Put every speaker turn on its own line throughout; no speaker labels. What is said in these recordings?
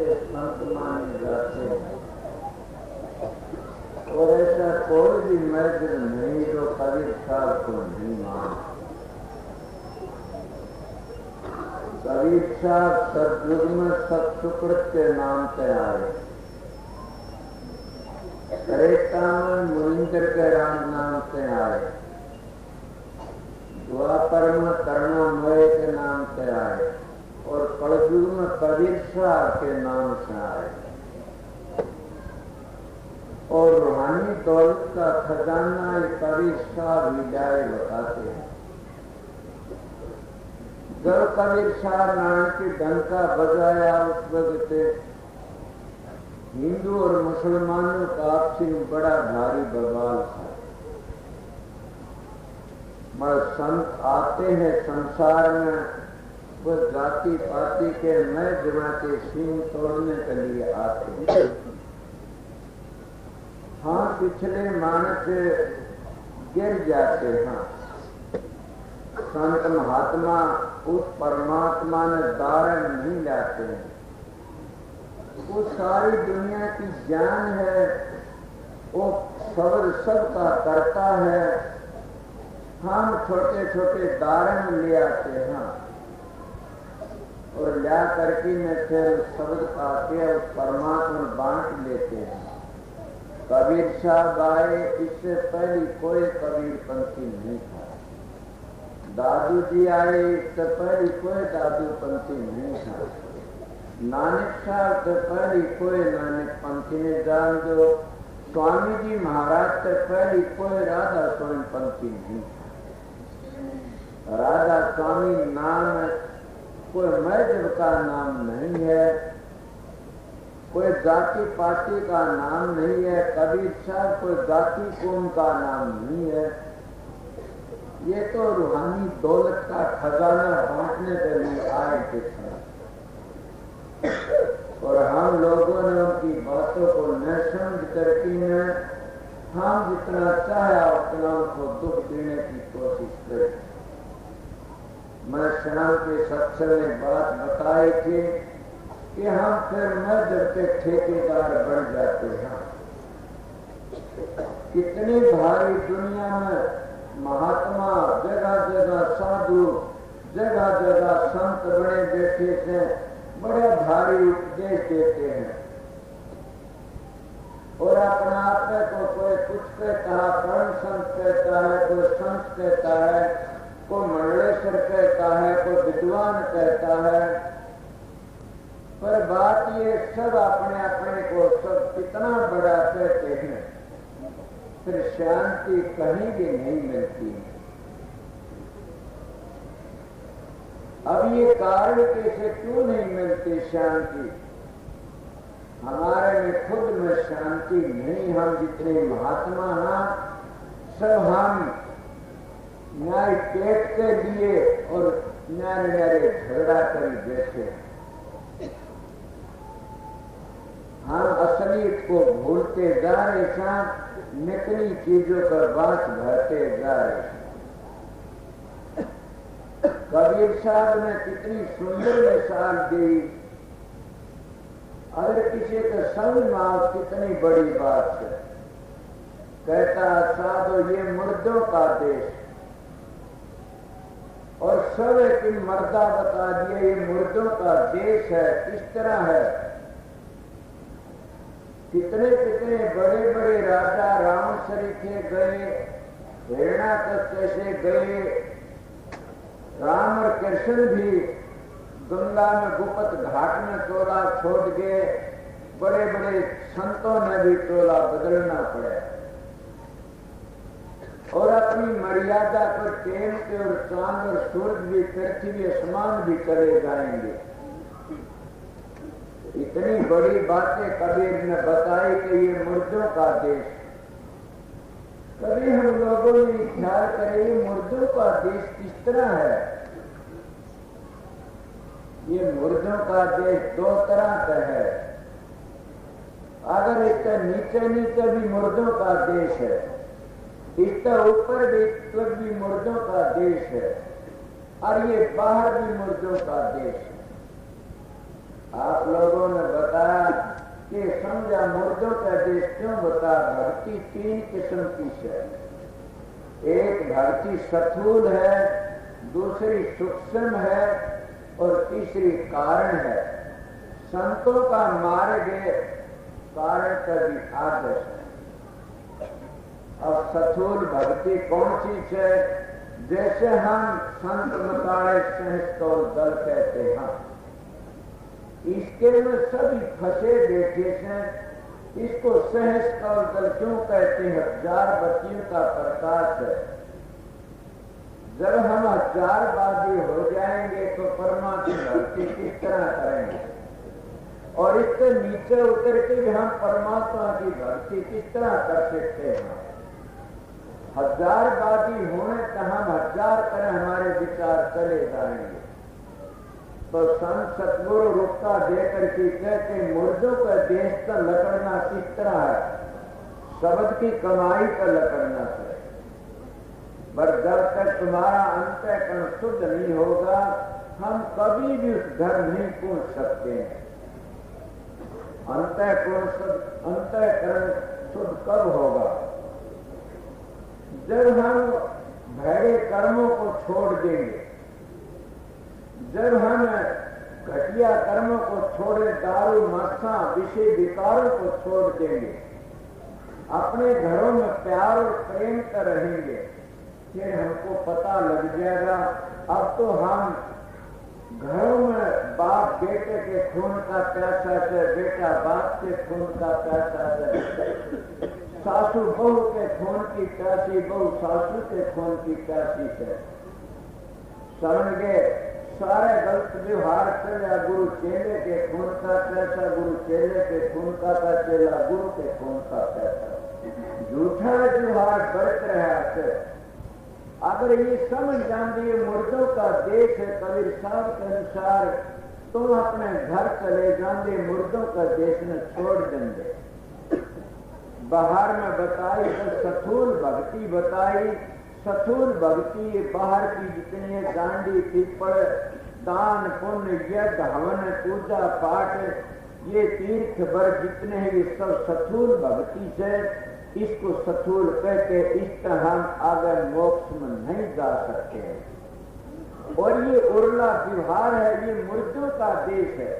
ऐसे संत माने जाते हैं। और ऐसा कोई भी मर्द नहीं जो कबीर साहब को नहीं मानता। कबीर साहब सतयुग में सतसुकृत के नाम से आए, त्रेता में मुनिंदर के राम नाम से आए, द्वापर में करुणामय के नाम से आए और कलयुग में कबीर साहब के नाम से आए। और रूहानी दौलत का खजाना कबीर साहब विदाई बताते हैं। जब कबीर साहब नाम की डंका बजाया उस वक्त हिंदू और मुसलमानों का आपसी में बड़ा भारी बवाल था। मगर संत आते हैं संसार में, वो जाति पाति के नए जमा के सींग तोड़ने के लिए आते हैं। हाँ, पिछले मानस गिर जाते हैं। संत महात्मा उस परमात्मा ने धारण नहीं लाते हैं। वो सारी दुनिया की जान है, वो सबर सबका करता है। हम छोटे छोटे धारण ले आते हैं और ला करके में फिर शब्द पाके उस परमात्मा बांट लेते हैं। कबीर साहब आए, इससे पहले कोई कबीर पंथी नहीं था। दादू जी आए, इससे पहले कोई दादू पंथी नहीं था। नानक साहब से पहले कोई नानक पंथी ने जान दो। स्वामी जी महाराज से पहले कोई राधा स्वामी पंथी नहीं था। राधा स्वामी नाम कोई मजहब का नाम नहीं है, कोई जाति पाति का नाम नहीं है। कबीर साहब कोई जाति कौम का नाम नहीं है। ये तो रूहानी दौलत का खजाना बांटने के लिए आए थे और हम लोगों ने उनकी बातों को न समझ करके हम जितना चाहे उतना उनको दुख देने की कोशिश करें। मैं शाम के सत्संग में बात बताई थी कि हम फिर मजहब के ठेकेदार बन जाते हैं। कितनी भारी दुनिया में महात्मा, जगह जगह साधु, जगह जगह संत बने बैठे थे, बड़े भारी उपदेश देते हैं और अपना आप को कोई कुछ कहता है, परम संत कहता है, कोई संत कहता है, कोई मंडलेश्वर कहता है, कोई विद्वान कहता है। पर बात ये सब अपने अपने को सब कितना बड़ा कहते हैं, फिर शांति कहीं भी नहीं मिलती है। अब ये कारण कैसे क्यों नहीं मिलती शांति? हमारे में खुद में शांति नहीं। हम जितने महात्मा हैं सब हम न्याय पेट के लिए और न्याय न्यारे झगड़ा कर बैठे। हम असलियत को भूलते जा रहे हैं, नकली चीजों पर बात भरते जा रहे हैं। कबीर साहब ने कितनी सुंदर मिसाल दी। अगर किसी के संग में कितनी बड़ी बात है। कहता साधो ये मुर्दों का देश और सब एक मर्दा बता दिए ये मुर्दों का देश है। किस तरह है? कितने कितने बड़े बड़े राजा राम सरीखे गए, हिरणा कैसे गए, राम और कृष्ण भी गंगा में गुप्त घाट में टोला छोड़ गए। बड़े बड़े संतों ने भी टोला बदलना पड़ा और अपनी मर्यादा पर टेम के और चांद और सूरज भी, पृथ्वी आसमान भी चले जाएंगे। इतनी बड़ी बातें कबीर ने बताई कि ये मुर्दों का देश। कभी हम लोगों ने ख्याल करें ये मुर्दों का देश किस तरह है? ये मुर्दों का देश दो तरह का है। अगर इसके नीचे नीचे भी मुर्दों का देश है, इसके ऊपर भी मुर्दों का देश है और ये बाहर भी मुर्दों का देश है। आप लोगों ने बताया कि समझा मुर्दों का देश क्यों बता। भक्ति 3 किस्म की है। एक भक्ति स्थूल है, दूसरी सूक्ष्म है और तीसरी कारण है। संतों का मार्ग कारण का भी आदर्श है। अब स्थूल भक्ति कौन चीज है? जैसे हम संत मताड़े सहस्त्र दल कहते हैं, इसके में सभी फंसे बैठे हैं। इसको सहस्त्र दल क्यों कहते हैं? 1000 बत्तियों का प्रकाश है। जब हम 1000वादी हो जाएंगे तो परमात्मा भक्ति किस तरह करेंगे? और इससे नीचे उतर के भी हम परमात्मा की भक्ति किस तरह कर सकते हैं? 1000वादी होने तो हम 1000 करें, हमारे विचार चले जाएंगे। तो संत सतगुरु रुकता देकर के कहते मुर्दों का देश का लकड़ना किस तरह है? शब्द की कमाई का लकड़ना है। पर जब तक तुम्हारा अंतःकरण शुद्ध नहीं होगा, हम कभी भी उस घर नहीं पहुंच सकते हैं। अंतःकरण शुद्ध कब होगा? जब हम भैड़े कर्मों को छोड़ देंगे, जब हम घटिया कर्मों को छोड़े, दारू मस्सा विषय विकारों को छोड़ देंगे, अपने घरों में प्यार और प्रेम कर रहेंगे, फिर हमको पता लग जाएगा अब तो हम घरों में बाप बेटे के खून का प्यासा है, बेटा बाप के खून का प्यासा है, सासू बहू के खून की प्यासी, बहू सासू के खून की प्यासी है। समझ गए? सारे गलत व्यवहार चले, गुरु चेले के खून का प्यासा, गुरु चेले के खून का चेला, गुरु के खून का प्यासा। झूठा व्यवहार बरत रहा है। अगर ये समझ जान दिए मुर्दों का देश है कबीर साहब के अनुसार, तुम अपने घर चले जाएंगे, मुर्दों का देश में छोड़ देंगे। बाहर में बताई तो स्थूल भक्ति बताई। स्थूल भक्ति बाहर की जितनी डांडी पीपल दान पुण्य यज्ञ हवन पूजा पाठ ये तीर्थ वर्ग जितने हैं ये सब स्थूल भक्ति से, इसको स्थूल कहते। इस तरह हम आगे मोक्ष में नहीं जा सकते हैं। और ये उर्ला व्यवहार है, ये मुर्दों का देश है।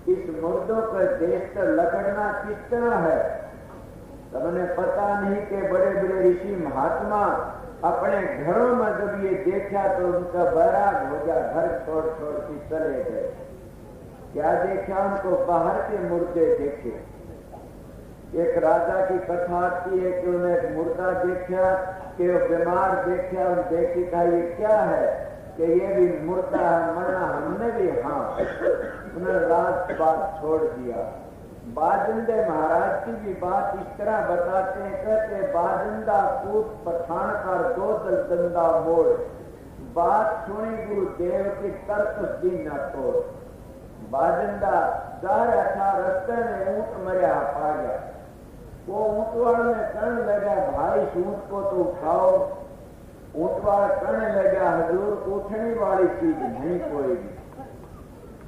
इस मुर्दों का देश का लकड़ना किस तरह है? सबने पता नहीं कि बड़े बड़े ऋषि महात्मा अपने घरों में जब ये देखा तो उनका बैराग हो गया, घर छोड़ छोड़ के चले गए। क्या देखा? उनको बाहर के मुर्दे देखे। एक राजा की कथा आती है कि उन्हें एक मुर्दा देखा कि वो बीमार देखा और देखी कहा ये क्या है? कि ये भी मुर्दा है, मरना हमने भी। हाँ, उन्होंने रात बात छोड़ दिया। बाजिंदे महाराज की भी बात इस तरह बताते हैं, कहते बाजिंदा कूट पठान कर दो दल दंदा मोड़, बात सुनी गुरुदेव की तर्क दी न तोड़। बाजिंदा जा रहा था, रास्ते में ऊंट मरिया पा गया। वो ऊंटवाड़ में कहने लगा भाई इस ऊंट को तो उठाओ। ऊंटवाड़ कहने लगा हजूर उठने वाली चीज नहीं कोई भी।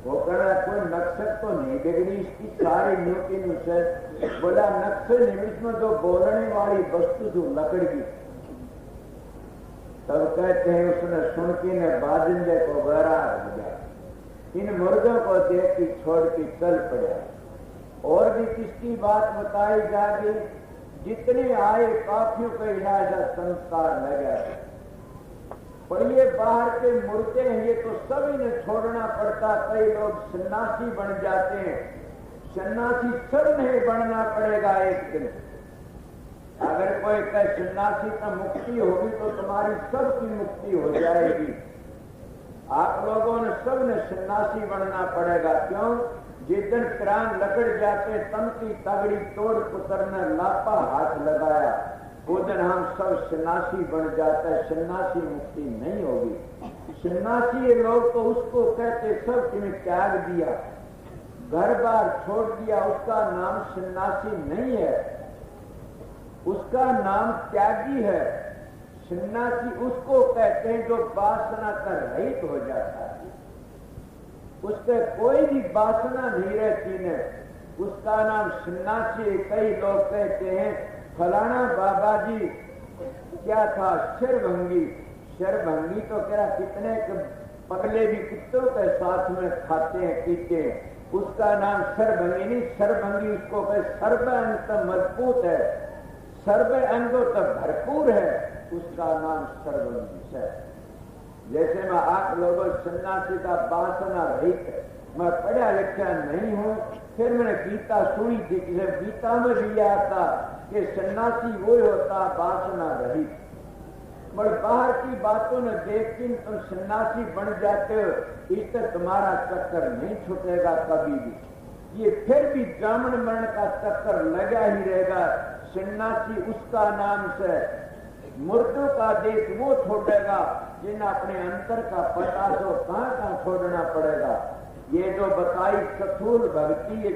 वो कहना कोई नक्शल तो नहीं बिगड़ी इसकी सारी न्यूटी से। बोला नक्शल निमित्त में जो बोलने वाली वस्तु जो लकड़ी की। तब कहते हैं उसने सुन के ने बाजिंदे को बैराग हो गया। इन मुर्गों को देख के छोड़ के चल पड़ा। और भी किसकी बात बताई जाएगी? जितने आए काफियों का इलाज संस्कार लगा। पर ये बाहर के मुर्दे हैं, ये तो सभी ने छोड़ना पड़ता। कई लोग सन्यासी बन जाते हैं। सन्यासी सब नहीं बनना पड़ेगा एक दिन। अगर कोई कहे सन्यासी का मुक्ति होगी तो तुम्हारी सबकी मुक्ति हो जाएगी। आप लोगों ने सब ने सन्यासी बनना पड़ेगा। क्यों? जिस दिन प्राण लकड़ जाते तन की तगड़ी तोड़ पुत्र ने लापा हाथ लगाया, वो दिन हम सब सन्यासी बन जाते हैं। सन्यासी मुक्ति नहीं होगी। सन्यासी लोग तो उसको कहते सब तुम्हें त्याग दिया, घर बार छोड़ दिया, उसका नाम सन्यासी नहीं है, उसका नाम त्यागी है। सन्यासी उसको कहते हैं जो वासना का रहित हो जाता है। उसके कोई भी वासना नहीं रहती है, उसका नाम सन्यासी। कई लोग कहते हैं फलाना बाबा जी क्या था, शरभंगी। शरभंगी तो क्या कितने पगले भी कितों के साथ में खाते हैं पीते हैं, उसका नाम शरभंगी नहीं। शरभंगी उसको कहे सर्व अंग तो मजबूत है, सर्व अंगों तो भरपूर है, उसका नाम शरभंगी है। जैसे मैं आप लोगों सन्यासी का वासना रहित है, मैं पढ़ा लिखा नहीं हूं, फिर मैंने गीता सुनी थी कि गीता में भी आता कि सन्यासी वो होता वासना रहित। पर बाहर की बातों ने देख के तुम सन्यासी बन जाते हो, इससे तुम्हारा चक्कर नहीं छूटेगा कभी भी। ये फिर भी ब्राह्मण मरण का चक्कर लगा ही रहेगा। सन्यासी उसका नाम से मुर्दों का देश वो छोड़ेगा जिन्हें अपने अंतर का पता तो कहाँ छोड़ना पड़ेगा। ये जो बताई स्थूल भक्ति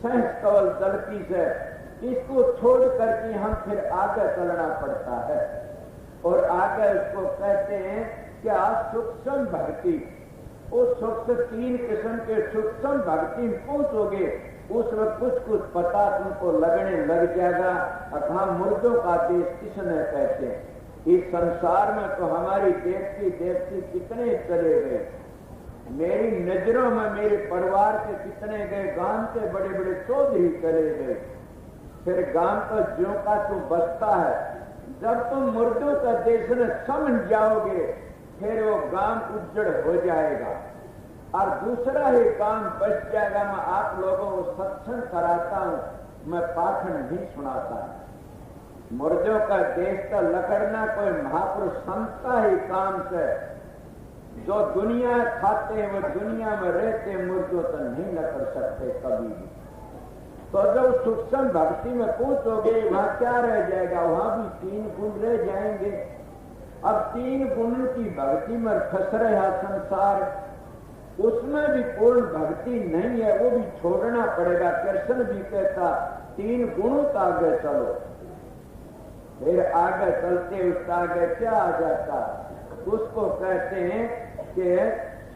सहज कवल दलती से, इसको छोड़ करके हम फिर आगे चलना पड़ता है। और आगे उसको कहते हैं क्या सूक्ष्म भक्ति। उस सूक्ष्म 3 किस्म के सूक्ष्म भक्ति पहुंचोगे, उसमें कुछ पता तुमको लगने लग जाएगा। अथवा मुर्दों का देश किसने कहते हैं। इस संसार में तो हमारी देवती कितने चले गए, मेरी नजरों में मेरे परिवार के कितने गए, गांव के बड़े बड़े चौधरी चले गए। फिर गांव तो ज्यों का तो बसता है। जब तुम मुर्दों का देश में समझ जाओगे, फिर वो गांव उज्जड़ हो जाएगा और दूसरा ही काम बच जाएगा। मैं आप लोगों को सत्संग कराता हूं, मैं पाखंड नहीं सुनाता। मुर्दों का देश का लकड़ना कोई महापुरुष संत का ही काम से। जो दुनिया खाते हैं वो दुनिया में रहते, मुर्दों तो नहीं लकड़ सकते कभी भी। तो जब सूक्ष्म भक्ति में पहुंचोगे, वहां क्या रह जाएगा, वहां भी 3 गुण रह जाएंगे। अब 3 गुण की भक्ति में फंस रहा संसार, उसमें भी पूर्ण भक्ति नहीं है, वो भी छोड़ना पड़ेगा। कृष्ण भी कहता 3 गुणों का आगे चलो। फिर आगे चलते उसका आगे क्या आ जाता, उसको कहते हैं कि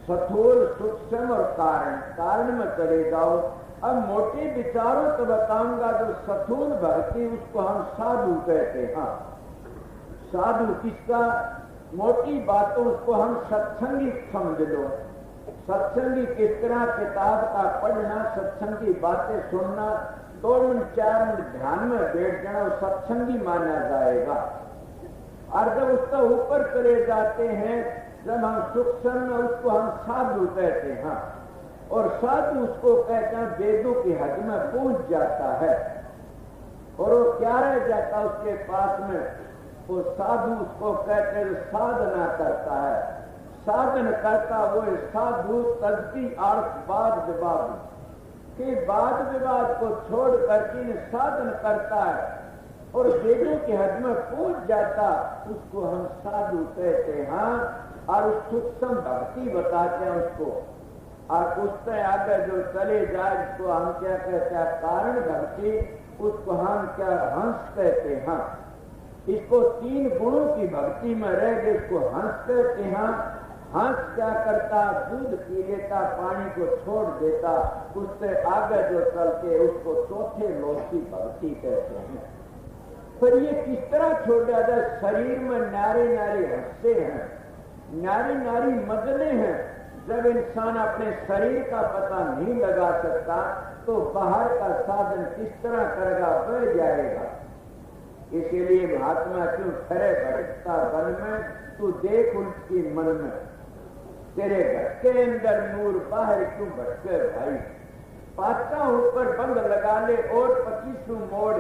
स्थूल सूक्ष्म और कारण में चले जाओ। अब मोटे विचारों तो बताऊंगा। जो स्थूल भक्ति उसको हम साधु कहते हैं। हाँ, साधु किसका, मोटी बातों उसको हम सत्संगी समझ लो। सत्संगी किस तरह किताब का पढ़ना, सत्संगी बातें सुनना, 2 मिनट 4 मिनट ध्यान में बैठ जाना, सत्संगी माना जाएगा। और जब उसका ऊपर चले जाते हैं, जब हम सूक्ष्म में, उसको हम साधु कहते हैं। और साधु उसको कहते हैं वेदों की हद में पहुंच जाता है। और वो क्या रह जाता उसके पास में, वो साधु उसको कहते हैं साधना करता है। साधन करता वो साधु तजकी अर्थ वाद विवाद के वाद विवाद को छोड़ करके साधन करता है और वेदों की हद में पहुंच जाता, उसको हम साधु कहते हैं। और सूक्ष्म भक्ति बताते हैं उसको। और उससे आगे जो चले जाए, उसको हम क्या कहते हैं कारण भक्ति, उसको हम क्या हंस कहते हैं। इसको 3 गुणों की भक्ति में रह गए, इसको हंस कहते हैं। हंस क्या करता, दूध पी लेता, पानी को छोड़ देता, उससे आगे जो चलते उसको चौथे लोक की भक्ति कहते हैं। पर ये किस तरह छोड़ दिया जाए, शरीर में नारे नारे हंसते हैं, नारी नारी मजले हैं। जब इंसान अपने शरीर का पता नहीं लगा सकता, तो बाहर का साधन किस तरह करेगा, बढ़ जाएगा। इसीलिए महात्मा क्यों ठहरे भटकता वन में, तू देख उनकी मन में, तेरे घर के अंदर नूर, बाहर क्यों भटके भाई। पाता ऊपर बंद लगा ले और 25 मोड़,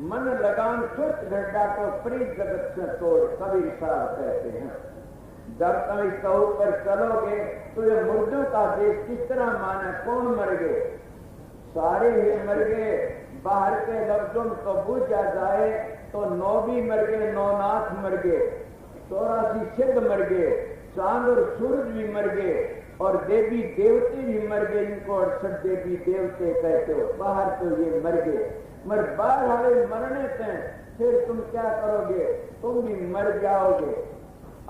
मन लगान सुस्त गड्ढा को प्रीत जगत से तोड़, कबीर साहब कहते हैं। जब तुम इसका ऊपर चलोगे तो ये मुर्दों का देश किस तरह माना, कौन मर गए, सारे ही मर गए। बाहर के लफ्जों को बूझा जाए तो 9 भी मर गए, 9 नाथ मर गए, 84 सिद्ध मर गए, चांद और सूरज भी मर गए, और देवी देवते भी मर गए। इनको 68 देवी देवते कहते हो। बाहर तो ये मर गए, मगर बाहर वाले मरने से फिर तुम क्या करोगे, तुम भी मर जाओगे।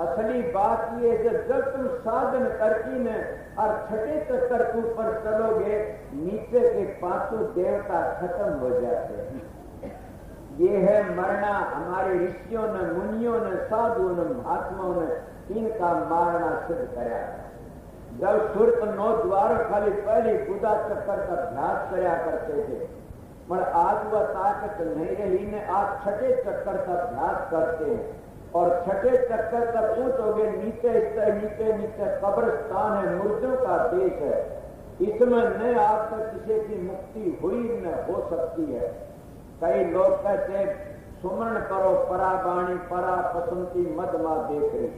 असली बात ये है जब तुम साधन करके न और छठे चक्कर के ऊपर चलोगे, नीचे के पांचों देवता खत्म हो जाते हैं। ये है मरना। हमारे ऋषियों ने, मुनियों ने, साधुओं ने, महात्माओं ने इनका मारना सिद्ध कराया। जब सुरत 9 द्वार खाली पहले गुदा चक्कर का अभ्यास कराया करते थे, पर आज वह ताकत नहीं रही ने। आज छठे चक्कर का अभ्यास करते हैं और छठे चक्कर तक पहुंचोगे, नीचे नीचे नीचे कब्रिस्तान है, मुर्दों का देश है। इसमें न आज तक किसी की मुक्ति हुई न हो सकती है। कई लोग कहते सुमरण करो पराबाणी परा पसंती मदमा देख रही।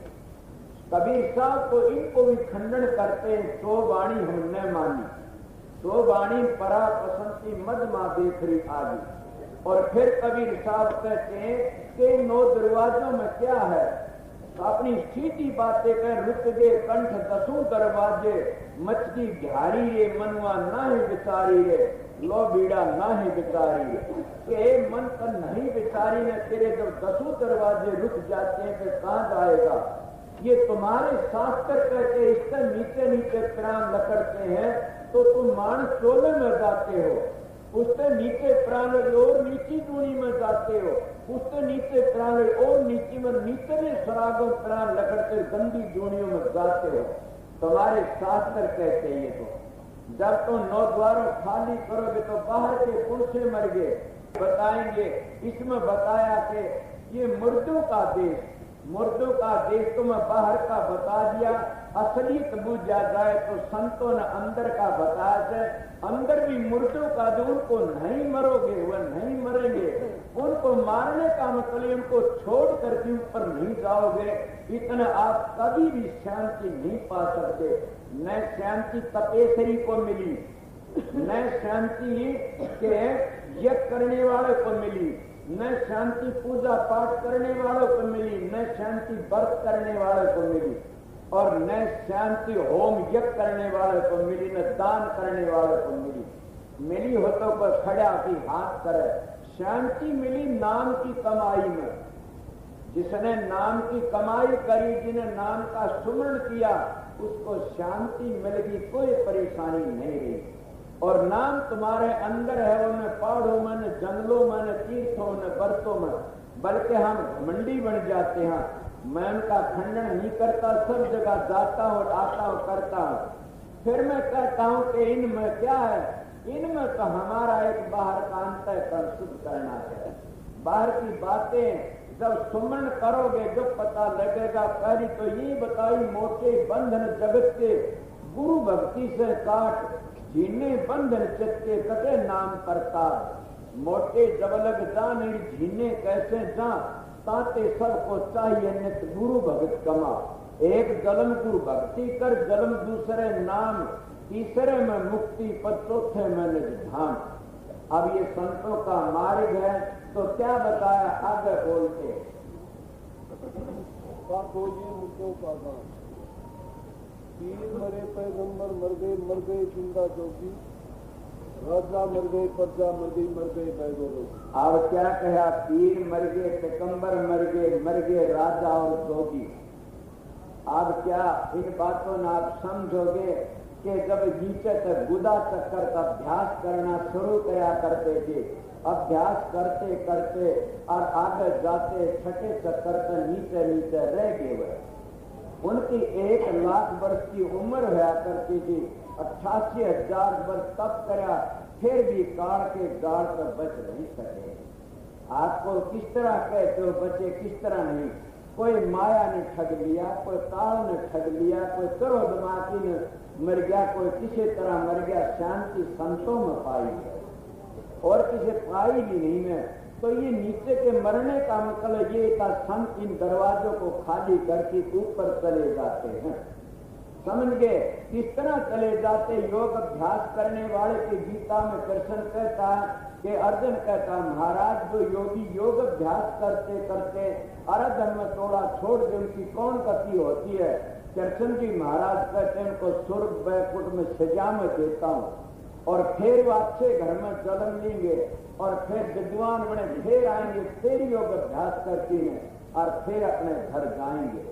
कबीर साहब तो इनको भी खंडन करते हैं, तो वाणी हम न मानी, तो वाणी परा पसंती मदमा देख रही आदि। और फिर कबीर साहब कहते हैं कि 9 दरवाजों में क्या है, तो अपनी सीधी बातें कह रुक गए कंठ 10 दरवाजे, मचकी घारी रे मनवा ना ही बिचारी रे, लो बीड़ा ना ही बिचारी रे। के मन का नहीं बिचारी ने तेरे जब 10 दरवाजे रुक जाते हैं फिर कहां जाएगा। ये तुम्हारे शास्त्र कहते इससे नीचे नीचे प्राण लकड़ते हैं तो तुम मान चोले में जाते हो, उससे नीचे प्राण और नीची दूरी में जाते हो, उससे नीचे प्राण और नीचे में नीचे सरागों प्राण लकड़ते गंदी दूरियों में जाते हो। तुम्हारे शास्त्र कहते हैं। ये तो जब तुम 9 द्वारों खाली करोगे तो बाहर के पुरुषे मर गए बताएंगे। इसमें बताया कि ये मुर्दों का देश, मुर्दों का देश तुम्हें बाहर का बता दिया। असलियत बुझ जाए तो संतों ने अंदर का बताया है। अंदर भी मुर्दों का जो उनको नहीं मरोगे वह नहीं मरेंगे, उनको मारने का मतलब उनको छोड़ करके ऊपर नहीं जाओगे। इतना आप कभी भी शांति नहीं पा सकते। न शांति तपेश्वरी को मिली, न शांति के यज्ञ करने वाले को मिली, न शांति पूजा पाठ करने वालों को मिली, न शांति व्रत करने वालों को मिली, और न शांति होम यज्ञ करने वालों को मिली, न दान करने वालों को मिली। मिली हो तो कोई खड़ा की हाथ करे। शांति मिली नाम की कमाई में। जिसने नाम की कमाई करी, जिन्हें नाम का सुमरण किया, उसको शांति मिल गई, कोई परेशानी नहीं रही। और नाम तुम्हारे अंदर है, उन्हें पहाड़ों में, न जंगलों में, न तीर्थों न व्रतों में, बल्कि हम घमंडी बन जाते हैं। मैं उनका खंडन नहीं करता, सब जगह जाता हूँ, आता हूँ, करता हूँ। फिर मैं कहता हूँ कि इनमें क्या है, इनमें तो हमारा एक बाहर का अंतःकरण शुद्ध करना है। बाहर की बातें जब सुमरण करोगे जब पता लगेगा। पहली तो ये बताई मोटे बंधन जगत के, गुरु भक्ति से काट, झीने बंधन चित्ते कटे नाम प्रताप। मोटे जबलग जान झीने कैसे जा, ताते सबको चाहिए नित गुरु भगत कमा। एक जन्म गुरु भक्ति कर, जन्म दूसरे नाम, तीसरे में मुक्ति, पर चौथे में निज धाम। अब ये संतों का मार्ग है तो क्या बताया आगे बोलते।
मुद्दों का गान पीर मरे पैगंबर मर गए जिंदा जोगी, राजा मर गए प्रजा मर गए बैगोरो।
अब क्या कहा, पीर मर गए, पैगंबर मर गए राजा और जोगी। अब क्या इन बातों में आप समझोगे कि जब नीचे तक गुदा चक्कर का अभ्यास करना शुरू किया करते थे, अभ्यास करते करते और आगे जाते छठे चक्कर तक नीचे नीचे रह गए। उनकी 1 लाख वर्ष की उम्र हुआ करती थी। 88,000 वर्ष तप करा, फिर भी काल के गाड़ पर बच नहीं सके। आपको किस तरह कहते हो बचे, किस तरह नहीं। कोई माया ने ठग लिया, कोई काल ने ठग लिया, कोई करो दिमागी ने मर गया, कोई किसी तरह मर गया। शांति संतों में पाई है और किसी पाई भी नहीं है। तो ये नीचे के मरने का मतलब ये था, संत इन दरवाजों को खाली करके ऊपर चले जाते हैं। समझ गए किस तरह चले जाते। योग अभ्यास करने वाले की गीता में कृष्ण कहता है कि अर्जुन कहता महाराज जो योगी योग अभ्यास करते करते अरधन में थोड़ा छोड़ दे उनकी कौन गति होती है। कृष्ण जी महाराज कहते हैं उनको स्वर्ग बैकुंठ में सजा में देता हूँ और फिर वो अच्छे घर में जन्म लेंगे और फिर विद्वान बने, फिर आएंगे, फिर योग अभ्यास करते हैं और फिर अपने घर जाएंगे।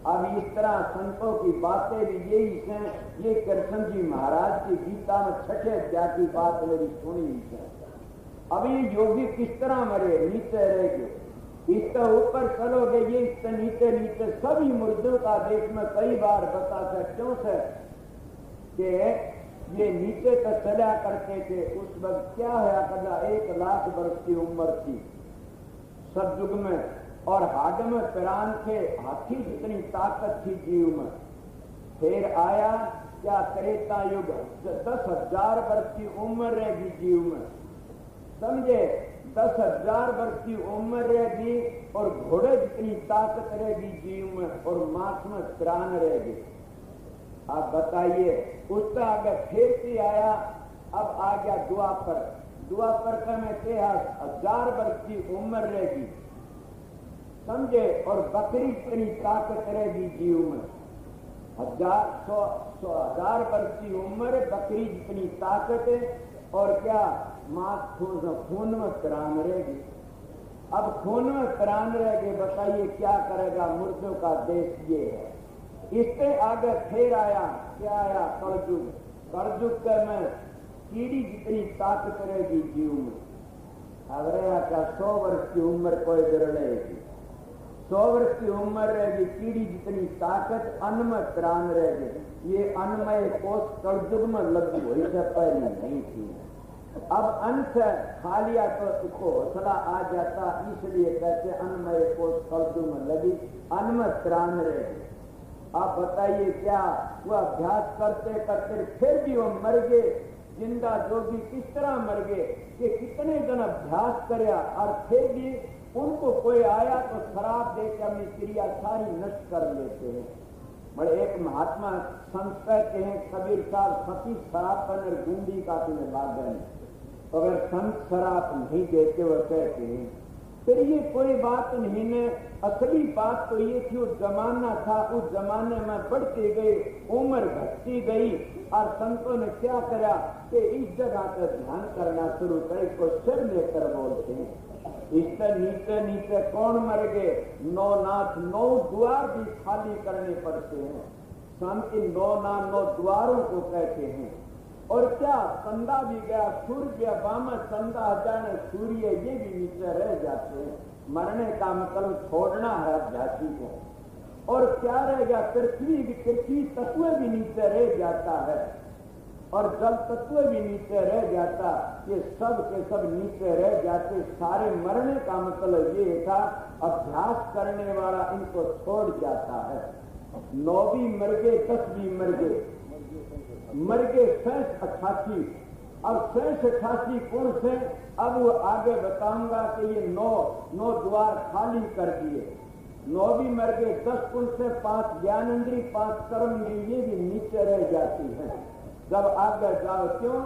अब इस तरह संतों की बातें भी यही हैं। ये कृष्ण जी महाराज की गीता में 6ठे अध्याय की बात मेरी सुनी है। अब ये योगी किस तरह मरे, नीचे रहेंगे, इससे ऊपर चलोगे ये इससे नीचे नीचे सभी मुर्दों का देश में कई बार बता है। क्यों से कि ये नीचे तक चला करते थे। उस वक्त क्या है, कदा 1 लाख वर्ष की उम्र थी सतयुग में, और हाड में प्राण थे, हाथी जितनी ताकत थी जीव में। फिर आया क्या त्रेता युग, 10,000 वर्ष की उम्र रहेगी जीव में, समझे, 10,000 वर्ष की उम्र रहेगी, और घोड़े जितनी ताकत रहेगी जीव में, और मांस में प्राण रहेगी। आप बताइए, उसका आगे फिर से आया, अब आ गया द्वापर। द्वापर का में 1000 वर्ष की उम्र रहेगी, समझे, और बकरी इतनी ताकत रहेगी जीव में। 1,000 वर्ष की उम्र, बकरी जितनी ताकत है, और क्या मांस खून में प्राण रहेगी। अब खून में प्राण रहेगी, बताइए क्या करेगा, मुर्दों का देश ये है। इससे आगे फिर आया, क्या आया, कलयुग। कलयुग के में कीड़ी जितनी ताकत रहेगी जीव में। अब रहेगा क्या, 100 वर्ष की उम्र कोई रहेगी, 100 वर्ष की उम्र रहेगी, कीड़ी जितनी ताकत, अन्न में प्राण रहेगी। ये अन्नमय कोष कलयुग में लगी हुई से पहले नहीं थी। अब अन्न से खा लिया तो उसको हौसला आ जाता, इसलिए कहते अन्नमय कोष कलयुग में लगी, अन्न में प्राण रहेगी। आप बताइए क्या, वो अभ्यास करते करते फिर भी वो मर गए। जिंदा जोगी किस तरह मर गए कि कितने जन अभ्यास कराया, और फिर भी उनको कोई आया तो शराब देकर अपनी क्रिया सारी नष्ट कर लेते हैं। बड़े एक महात्मा संत कहते हैं, कबीर साहब सती शराब पर गुंडी का तुम्हें लागन, अगर संत शराब नहीं देते वो कहते हैं। फिर ये कोई बात नहीं है, असली बात तो ये थी, उस जमाना था, उस जमाने में बढ़ती गई, उम्र घटती गई, और संतों ने क्या करा कि इस जगह पर ध्यान करना शुरू करे, को सिर लेकर बोलते हैं। इससे नीचे नीचे कौन मर गए, 9 नाथ 9 द्वार भी खाली करने पड़ते हैं। संत 9 नाथ 9 द्वारों को कहते हैं। और क्या संदा भी गया, सूर्य बामा संदा जाने सूर्य, ये भी नीचे रह जाते हैं। मरने का मतलब छोड़ना है अभ्यासी को। और क्या रह गया, पृथ्वी तत्व भी नीचे रह जाता है, और जल तत्व भी नीचे रह जाता। ये सब के सब नीचे रह जाते। सारे मरने का मतलब ये था, अभ्यास करने वाला इनको छोड़ जाता है। 9 भी मर गए, 10 भी मर गए, मर गए 88। अब 88 कौन से, अब वो आगे बताऊंगा कि ये 9 द्वार खाली कर दिए। 9 भी मर गए, 10 कौन से, 5 ज्ञानेंद्री, 5 कर्मेंद्री, ये भी नीचे रह जाती है। जब आगे जाओ, क्यों,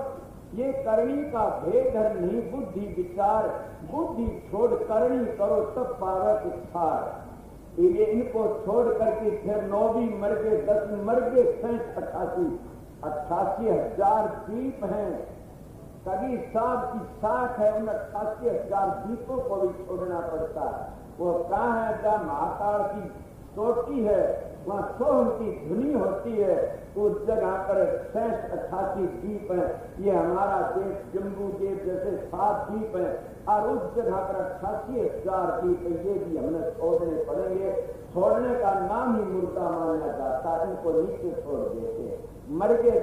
ये करनी का भेद है नहीं, बुद्धि विचार, बुद्धि छोड़ करनी करो तब पावे उद्धार। ये इनको छोड़ करके फिर 9 भी मर गए, 10 मर गए, 88,000 दीप हैं। कभी साहब की साख है, उन 88,000 दीपों को भी छोड़ना पड़ता है। वो कहाँ है, जहाँ महाकाल की चोटी है, वहाँ सोहम की धुनी होती है, उस जगह पर 88 दीप है। ये हमारा देश जम्बू देव जैसे 7 दीप है, और उस जगह पर 88,000 दीप, ये भी हमें छोड़ने पड़ेंगे। छोड़ने का नाम ही मुर्दा माना जाता, इनको नीचे छोड़ देते। मर गए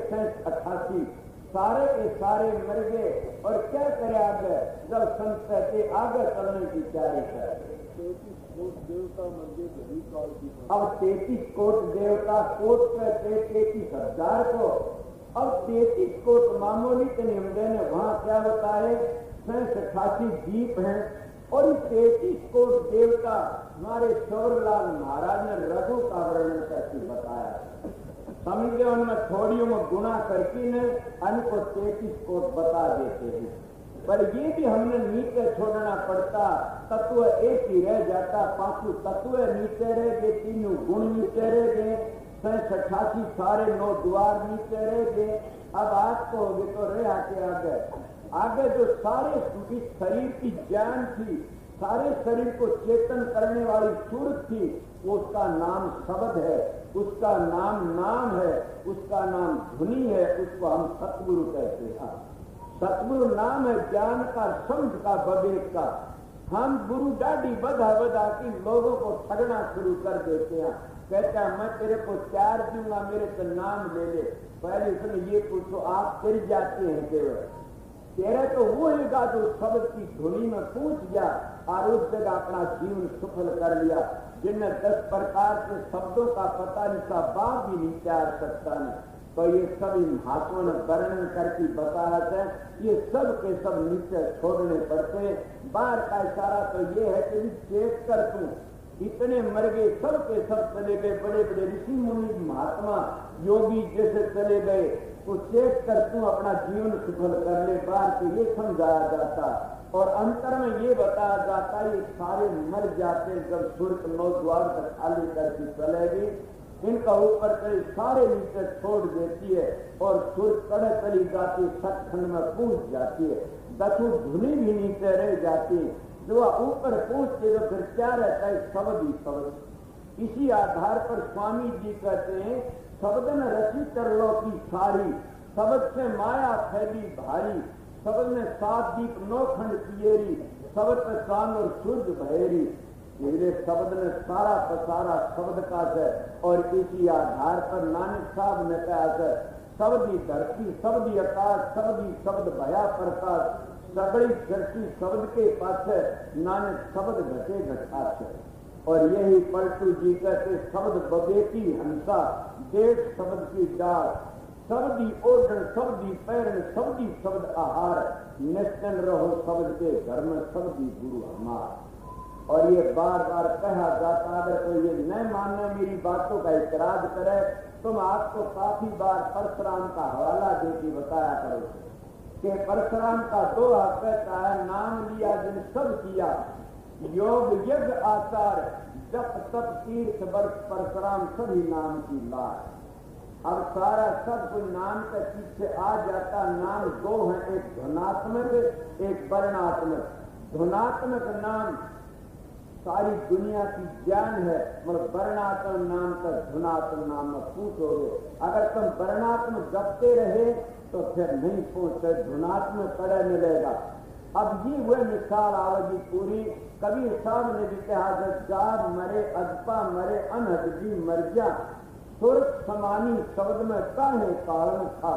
88, सारे के सारे मर गए। और क्या करे आगे, जब संत कहते आगे चलने की तैयारी करे।
33 कोट देवता मर गए घड़ी काल की।
अब 33 कोट देवता, कोट कहते 33,000 को। अब 33 कोट मामूली के नियम देने, वहां क्या होता है, 88 दीप हैं। और इस 33 कोट देवता हमारे शोरलाल महाराज ने रघु का वर्णन करके बताया। समझे, उनमें थोड़ियों में गुणा करके ने उनको 33 कोट बता देते हैं। पर ये भी हमने नीचे छोड़ना पड़ता, तत्व एक ही रह जाता, 5 तत्व नीचे रह गए, 3 गुण नीचे रह गए, 88 सारे 9 द्वार नीचे रह गए। अब आपको तो रह आके आगे जो सारे शरीर की जान थी, सारे शरीर को चेतन करने वाली सूरत थी, वो उसका नाम शब्द है, उसका नाम है, उसका नाम धुनी है, उसको हम सतगुरु कहते हैं। सतगुरु नाम है ज्ञान का, समझ का, विवेक का। हम गुरु डाडी बधा बधा के लोगों को ठगना शुरू कर देते हैं। कहता है मैं तेरे को 4 दूंगा, मेरे से नाम ले ले। पहले उसने ये पूछो आप फिर जाते हैं केवल तेरे तो वो होगा जो शब्द की धुनी में पूछ गया और उस जगह अपना जीवन सफल कर लिया। जिनने 10 प्रकार के शब्दों का पता नहीं था, बात भी नहीं चार सकता नहीं, तो ये सब इन महात्मा ने वर्णन करके बताया है। ये सब के सब नीचे छोड़ने पड़ते। बाहर का इशारा तो ये है कि चेक कर तू, इतने मर गए, सब के सब चले गए, बड़े बड़े ऋषि मुनि महात्मा योगी जैसे चले गए, तो चेक कर तू अपना जीवन सफल कर ले। बाहर से ये समझाया जाता और अंतर में ये बताया जाता ये सारे मर जाते जब सूरत 9 द्वार तक खाली करके चलेगी, इनका ऊपर कई सारे नीचे छोड़ देती है और सूरत कड़े चली जाती, सचखंड में पूछ जाती है, दसों धुनी भी नीचे रह जाती है। जो ऊपर पूछते तो फिर क्या रहता है, शब्द ही शब्द। इसी आधार पर स्वामी जी कहते हैं शब्द न रसी तरलो की सारी, शब्द से माया फैली भारी, शब्द में 7 दीप 9 खंड पियेरी, शब्द पे कान और सूर्य भैरी। मेरे शब्द ने सारा पसारा शब्द का है और इसी आधार पर नानक साहब ने कहा है शब्द ही धरती, शब्द ही आकाश, शब्द ही शब्द भया प्रकाश, सगड़ी धरती शब्द के पास है, नानक शब्द घटे घटास है। और यही पलटू जी कहते शब्द बबेती हंसा, देख शब्द की डाल, शब्दी ओढ़न, शब्दी पैरण, शब्दी शब्द आहार, निश्चल रहो शब्द के घर में, शब्दी गुरु हमार। और ये बार बार कहा जाता, अगर कोई ये न मानने मेरी बातों का इतराज करे तो मैं आपको काफी बार परशुराम का हवाला देके बताया करो कि परशुराम का 2 हक कहता है, नाम लिया जिन सब किया, योग यज्ञ आचार, जप तप तीर्थ वर्ष परशुराम सभी नाम की लार। अब सारा सब कोई नाम के पीछे आ जाता। नाम 2 है, एक धुनात्मक एक वर्णात्मक। धुनात्मक नाम सारी दुनिया की ज्ञान है, मगर वर्णात्मक नाम का धुनात्मक नाम में पूछोगे, अगर तुम वर्णात्मक जपते रहे तो फिर नहीं पूछते, धुनात्मक कड़े मिलेगा। अब ये वह मिसाल आवेगी पूरी। कबीर साहब ने भी कहा है, जार मरे अजपा मरे अनहद जी मर जा, सुरत समानी शब्द में काहे कारण था।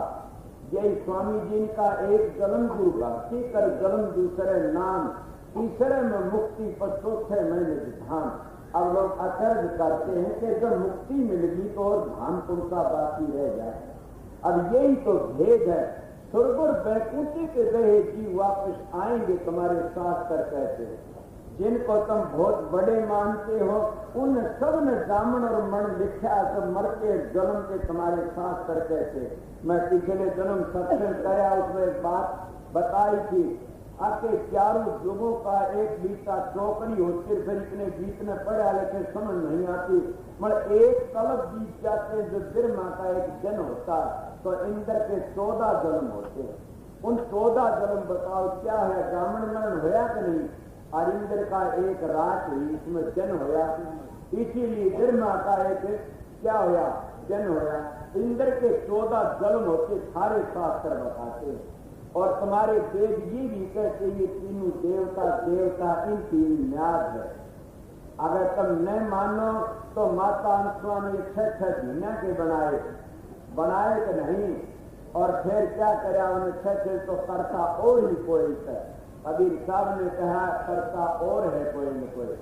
यही स्वामी जी का एक जन्म गुरु भक्ति कर जन्म, दूसरे नाम, तीसरे में मुक्ति पर चौथे में निधान। अब लोग अतर्क करते हैं कि जब मुक्ति मिलेगी तो और धाम पुरुषा बाकी रह जाए। अब यही तो भेद है। स्वर्ग और वैकुंठी के रहे जीव वापस आएंगे, तुम्हारे शास्त्र कहते हैं। जिनको तुम बहुत बड़े मानते हो उन सब ने जामन और मन लिखा, सब मरते जन्म के तुम्हारे शास्त्र कहते। मैं पिछले जन्म सत्संग कराया, उसमें बात बताई थी आपके चारों युगों का एक बीता चौकड़ी होती, फिर इतने बीत में पढ़ा लेकिन समझ नहीं आती, मगर एक तलब बीत जाते जो ब्रह्मा का एक जन्म होता तो इंद्र के 14 जन्म होते हैं। उन 14 जन्म बताओ क्या है, ब्राह्मण मरण होया कि नहीं, और इंद्र का एक रात हुई, इसमें जन्म होया, इसीलिए ब्रह्मा का एक क्या होया, जन्म होया। इंद्र के 14 जन्म होते सारे शास्त्र बताते हैं। और तुम्हारे वेद ये भी कहते ये तीनों देवता इनकी न्याज है। अगर तुम न मानो तो माता अंशुआ ने 6 महीना के बनाए कि नहीं, और फिर क्या करे उन्हें 6 तो करता और ही कोई है। कबीर साहब ने कहा करता और है कोई न कोई,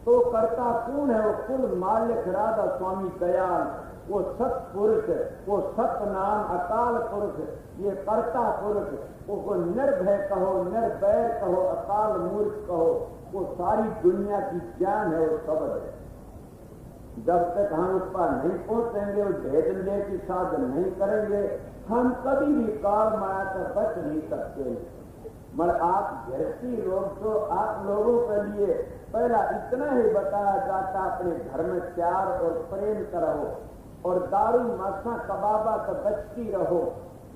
तो करता कौन है, वो कुल मालिक राधा स्वामी दयाल, वो सतपुरुष, वो सतनाम अकाल पुरुष, ये कर्ता पुरुष, वो निर्भय कहो, निर्वैर कहो, अकाल मूर्ख कहो, वो सारी दुनिया की ज्ञान है, वो शब्द है। जब तक हम उस पर नहीं पहुंचेंगे, उस भेदने की साधन नहीं करेंगे, हम कभी भी काल माया से बच नहीं सकते। मगर आप गृहस्थी लोग तो आप लोगों के लिए पहला इतना ही बताया जाता, अपने घर में प्यार और प्रेम करो और दारू मासा कबाबा का बचती रहो।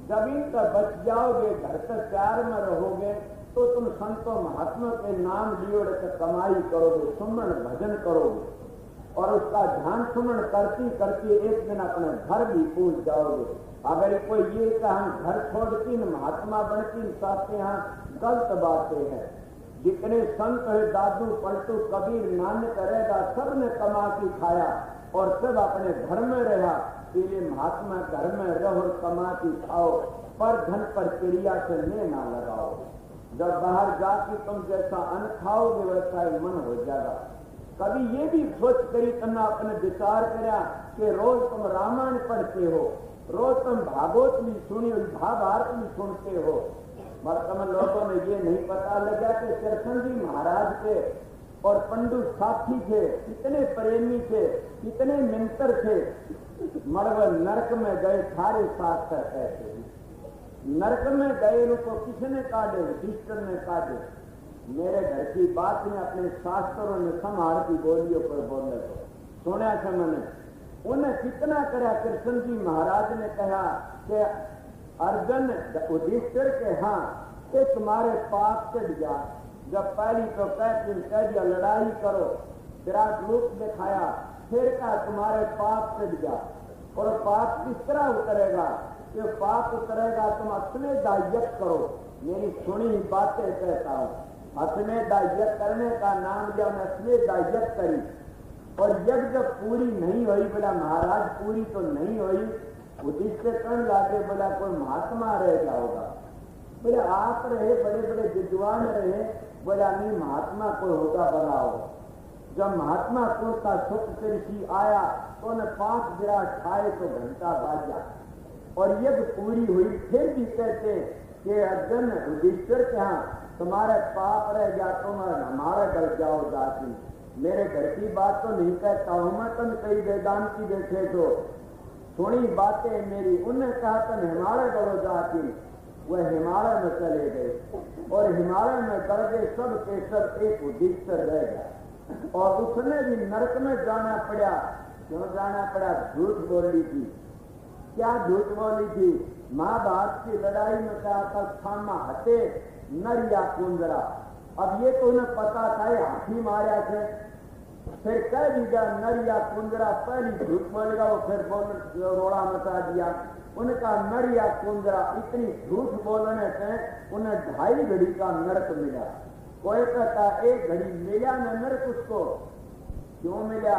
जब इनका बच जाओगे, घर से प्यार में रहोगे तो तुम संतों महात्मा के नाम लियो तो कमाई करोगे, सुमन भजन करोगे और उसका ध्यान सुमन करती करती एक दिन अपने घर भी पहुंच जाओगे। अगर कोई ये कि हम घर छोड़ती महात्मा बनती साथी, यहाँ गलत बातें हैं। जितने संत है दादू पलटू कबीर नानक रहेगा, सब ने कमा के खाया और सब अपने घर में रहा। इसलिए महात्मा घर में रहो और कमा के खाओ, पर धन पर क्रिया से ले ना लगाओ। जब बाहर जाके तुम जैसा अन्न खाओगे वैसा ही मन हो जाएगा। कभी ये भी सोच करी तुमने अपने विचार करा कि रोज तुम रामायण पढ़ते हो, रोज तुम भागवत भी सुनी, महाभारत भी सुनते हो, वर्तमान लोगों में ये नहीं पता लगा कि कृष्ण जी महाराज के और पंडु साथी थे, कितने प्रेमी थे, कितने मिंतर थे। मरवल नरक में गए सारे शास्त्र कहते हैं, नरक में गए उनको किसने काटे? युधिष्ठिर ने काटे। मेरे घर की बात में अपने शास्त्रों ने संहार की बोलियों पर बोलने को सुना था मैंने। उन्हें कितना करा? कृष्ण जी महाराज ने कहा कि अर्जुन युधिष्ठिर के हाँ कि तुम्हारे पाप चढ़ जा। जब पहली तो कह दिया लड़ाई करो, विराट रूप दिखाया, फिर कहा तुम्हारे पाप चढ़ जा। और पाप किस तरह उतरेगा? कि पाप उतरेगा तुम अपने दायित्व करो। मेरी सुनी बातें कहता हूँ, अपने दायित्व करने का नाम लिया, मैं अपने दायित्व करी और यज्ञ जब पूरी नहीं हुई, बोला महाराज पूरी तो नहीं हुई। उद्देश्य कौन लागे? बोला कोई महात्मा रह जाओगा। बोले आप रहे, बड़े बड़े विद्वान रहे। बोला नहीं महात्मा कोई होगा बनाओ। जब महात्मा कुल का सुख ऋषि आया तो उन्हें 5 विराट खाए तो घंटा बाजा और यज्ञ पूरी हुई। फिर भी कहते कि अर्जुन युधिष्ठिर के यहाँ तुम्हारे पाप रह गया, तुम हमारा घर जाओ जाती। मेरे घर की बात तो नहीं कहता हूं मैं, तुम कई वेदांती देखे तो सुनी बातें मेरी। उन्हें कहा तुम हिमालय गढ़ो जाती। वह हिमालय में चले गए और हिमालय में कर गए सब के सब एक युधिष्ठिर रह गया और उसने भी नरक में जाना पड़ा। क्यों जाना पड़ा? झूठ बोली थी। क्या झूठ बोली थी? महाभारत की लड़ाई में कहा था थामा हटे नरिया कुंजरा। अब ये तो उन्हें पता था हाथी मारा थे, फिर कह दिया नरिया कुंजरा। पहली झूठ बोलेगा वो फिर बोल रोड़ा मचा दिया। उनका नरिया कुंजरा इतनी झूठ बोलने से उन्हें 2.5 घड़ी का नरक मिला। कोई कहता 1 घड़ी मिला न नरक उसको। क्यों मिला?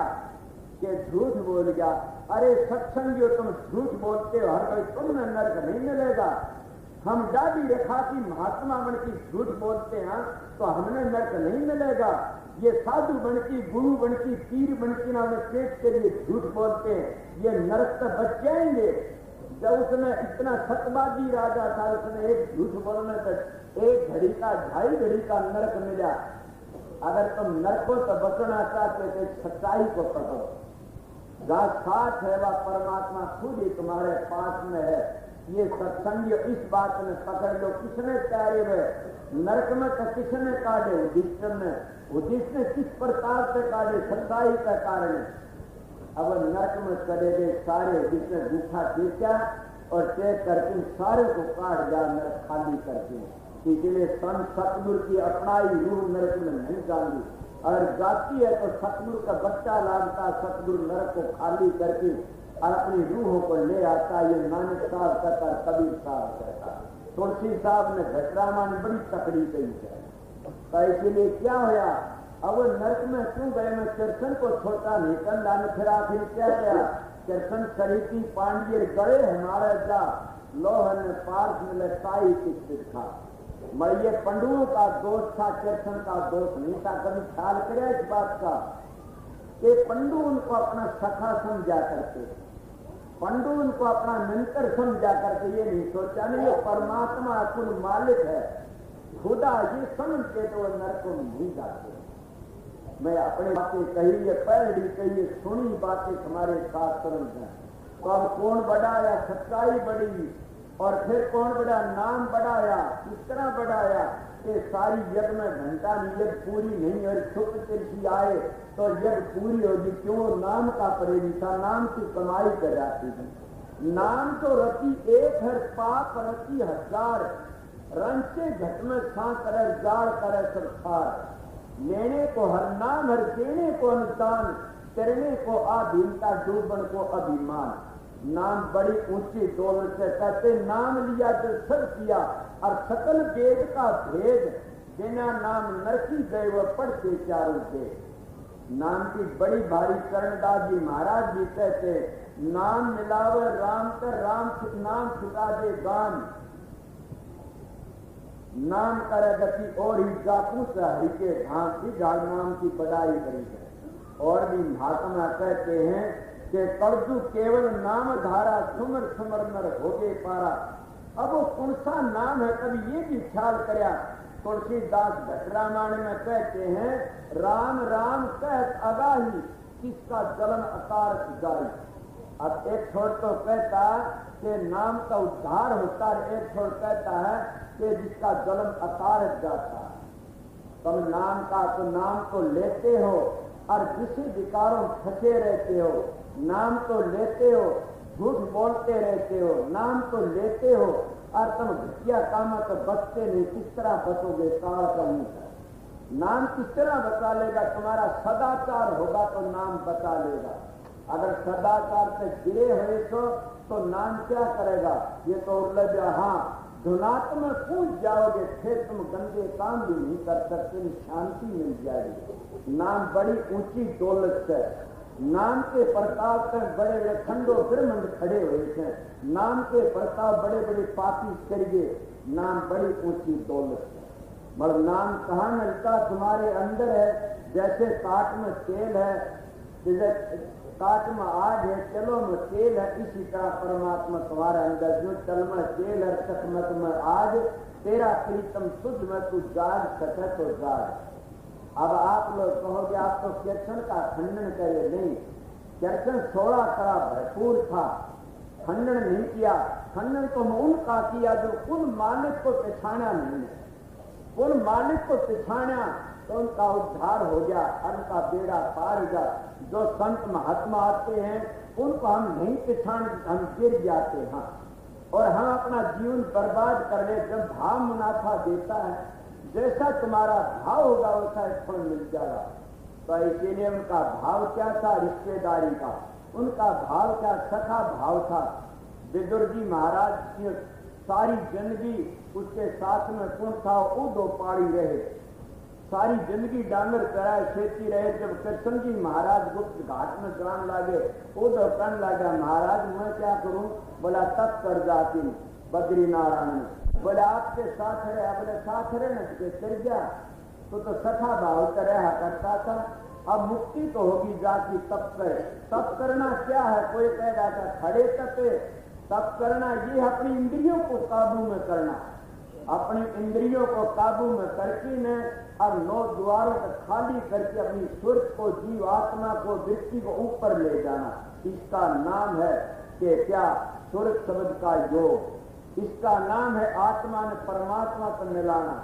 कि झूठ बोल गया। अरे सत्संगियों तुम झूठ बोलते हो, हर कोई तुमने नरक नहीं मिलेगा। हम दादी रेखा की महात्मा बन की झूठ बोलते हैं तो हमने नरक नहीं मिलेगा। ये साधु बन की, गुरु बन की, पीर बन की ना उन्हें पेट के लिए झूठ बोलते हैं, ये नरक से बच जाएंगे। जब उसने इतना सतवादी राजा था, उसने एक झूठ बोलने तक 1 घड़ी का 2.5 घड़ी का नरक मिला। अगर तुम नरकों से बचना चाहते थे सच्चाई को पकड़ो। जहाँ साथ है वह परमात्मा खुद ही तुम्हारे पास में है। ये सत्संग इस बात में पकड़ लो। किसने प्यारे हुए नरक में तो किसने काटे? युधिष्ठिर ने। युधिष्ठिर किस प्रकार से काटे? सच्चाई का कारण। अब नरक में चले गए सारे, जिसने गुफा खींचा और चेक करके सारे को काट दिया, नरक खाली करके। इसलिए संत सतगुरु की अपनाई रूह नरक में नहीं डाली। अगर जाती है तो सतगुरु का बच्चा लानता, सतगुरु नरक को खाली करके और अपनी रूहों को ले आता। ये नानक साहब कहता, कबीर साहब कहता, तुलसी साहब ने घटरामानी बड़ी तकड़ी कही है। तो इसलिए क्या होया? अब नरक में क्यों गए? मैं कृष्ण को छोटा नहीं कर लाने। फिर आखिर क्या गया? कृष्ण सरिती पांडिये गए हमारे जा लोह ने पार्थ में लताई की था। मरिए पंडुओं का दोष था, कृष्ण का दोष नहीं था। कभी ख्याल करे इस बात का कि पंडु उनको अपना सखा समझा करते, पंडु उनको अपना मिंतर समझा करते। ये नहीं सोचा नहीं ये परमात्मा कुल मालिक है, खुदा, ये समझ के तो नरक में नहीं जाते। मैं अपनी बातें कही, ये पहली कही, सुनी बातें हमारे साथ समझ हैं। तो अब कौन बढ़ाया? सच्चाई बढ़ी। और फिर कौन बड़ा? नाम बढ़ाया। किस तरह बढ़ाया? कि सारी यज्ञ में घंटा यज्ञ पूरी नहीं और सुख तिथि आए तो यज्ञ पूरी होगी। क्यों? नाम का प्रेमी था, नाम की कमाई कर जाती थी। नाम तो रति 1 है, पाप रति 1000। रंचे घट में सा करे जाड़ करे सरकार, लेने को हर नाम हर देने को अनुदान, करने को आधीनता डूबन को अभिमान। नाम बड़ी ऊंची दौलत से कहते नाम लिया जो सब किया, और सकल वेद का भेद बिना नाम नरकी गए वो पढ़ते चारों से। नाम की बड़ी भारी चरणदास जी महाराज जी कहते नाम मिलावे राम कर राम नाम छुटा दे गान, नाम करे गति और ही जाकू से हरि के धाम की जाल नाम की बड़ाई करी है। और भी महात्मा कहते हैं कि कर्जु केवल नाम धारा सुमर सुमर नर होगे पारा। अब वो कौन सा नाम है, कभी ये भी ख्याल करया। तुलसीदास भट्ट रामायण में कहते हैं राम राम कहत अगाही, किसका जलन अकार जारी। अब एक छोर तो कहता कि नाम का उद्धार होता है, एक छोर कहता है कि जिसका जलन अकार जाता है। तुम नाम का तो नाम तो लेते हो और किसी विकारों फंसे रहते हो, नाम तो लेते हो, झूठ बोलते रहते हो, नाम तो लेते हो और तुम घटिया काम तो बचते नहीं। किस तरह बचोगे? काल करनी है। नाम किस तरह बचा लेगा? तुम्हारा सदाचार होगा तो नाम बचा लेगा। अगर सदाचार से गिरे हुए तो नाम क्या करेगा? ये तो उर्लझ। हाँ, धुनात में कूद जाओगे फिर तुम गंदे काम भी नहीं कर सकते, शांति मिल जाएगी। नाम बड़ी ऊंची दौलत है। नाम के प्रताप से बड़े बड़े खंडो ब्रह्मंड खड़े हुए थे। नाम के प्रताप बड़े बड़े पापी करिए। नाम बड़ी ऊंची दौलत है। मगर नाम कहाँ मिलता? तुम्हारे अंदर है। जैसे काट में तेल है, जैसे काट में आग है, चलो में तेल है, इसी तरह परमात्मा तुम्हारे अंदर जो चल में तेल है, चकमक में आग, तेरा प्रीतम शुद्ध में तू जाग सके तो जाग। अब आप लोग कहोगे आप तो कीर्तन का खंडन करे। नहीं, कीर्तन 16 करा भरपूर था, खंडन नहीं किया। खंडन तो उनका किया जो उन मालिक को पहचाना नहीं है। उन मालिक को पहचाना तो उनका उद्धार हो गया, उनका बेड़ा पार गया। जो संत महात्मा आते हैं उनको हम नहीं पहचान, हम गिर जाते हैं और हम अपना जीवन बर्बाद कर ले। जब भाव मुनाफा देता है, जैसा तुम्हारा भाव होगा वैसा फल मिल जाएगा। तो इसीलिए उनका भाव क्या था? रिश्तेदारी का। उनका भाव क्या? सखा भाव था। विदुर जी महाराज की सारी जिंदगी उसके साथ में कौन था? उदो पाड़ी रहे, सारी जिंदगी डांगर कराए खेती रहे। जब कृष्ण जी महाराज गुप्त घाट में जान लगे, उदो कहने लगा महाराज मैं क्या करूं? बोला तप कर जाती बद्री नारायण में। बोले आपके साथ रहे, बोले साथ रहे न कर गया तो सखा भाव तरह करता था। अब मुक्ति तो होगी जाती तप करे। तप करना क्या है? कोई कह रहा था खड़े तपे। तप करना ये अपनी इंद्रियों को काबू में करना, अपनी इंद्रियों को काबू में करके न अब 9 द्वारों को खाली करके अपनी सुर्ख को, जीव आत्मा को, वृत्ति को ऊपर ले जाना। इसका नाम है कि क्या? सुर्ख शब्द का योग। इसका नाम है आत्मा ने परमात्मा को मिलाना।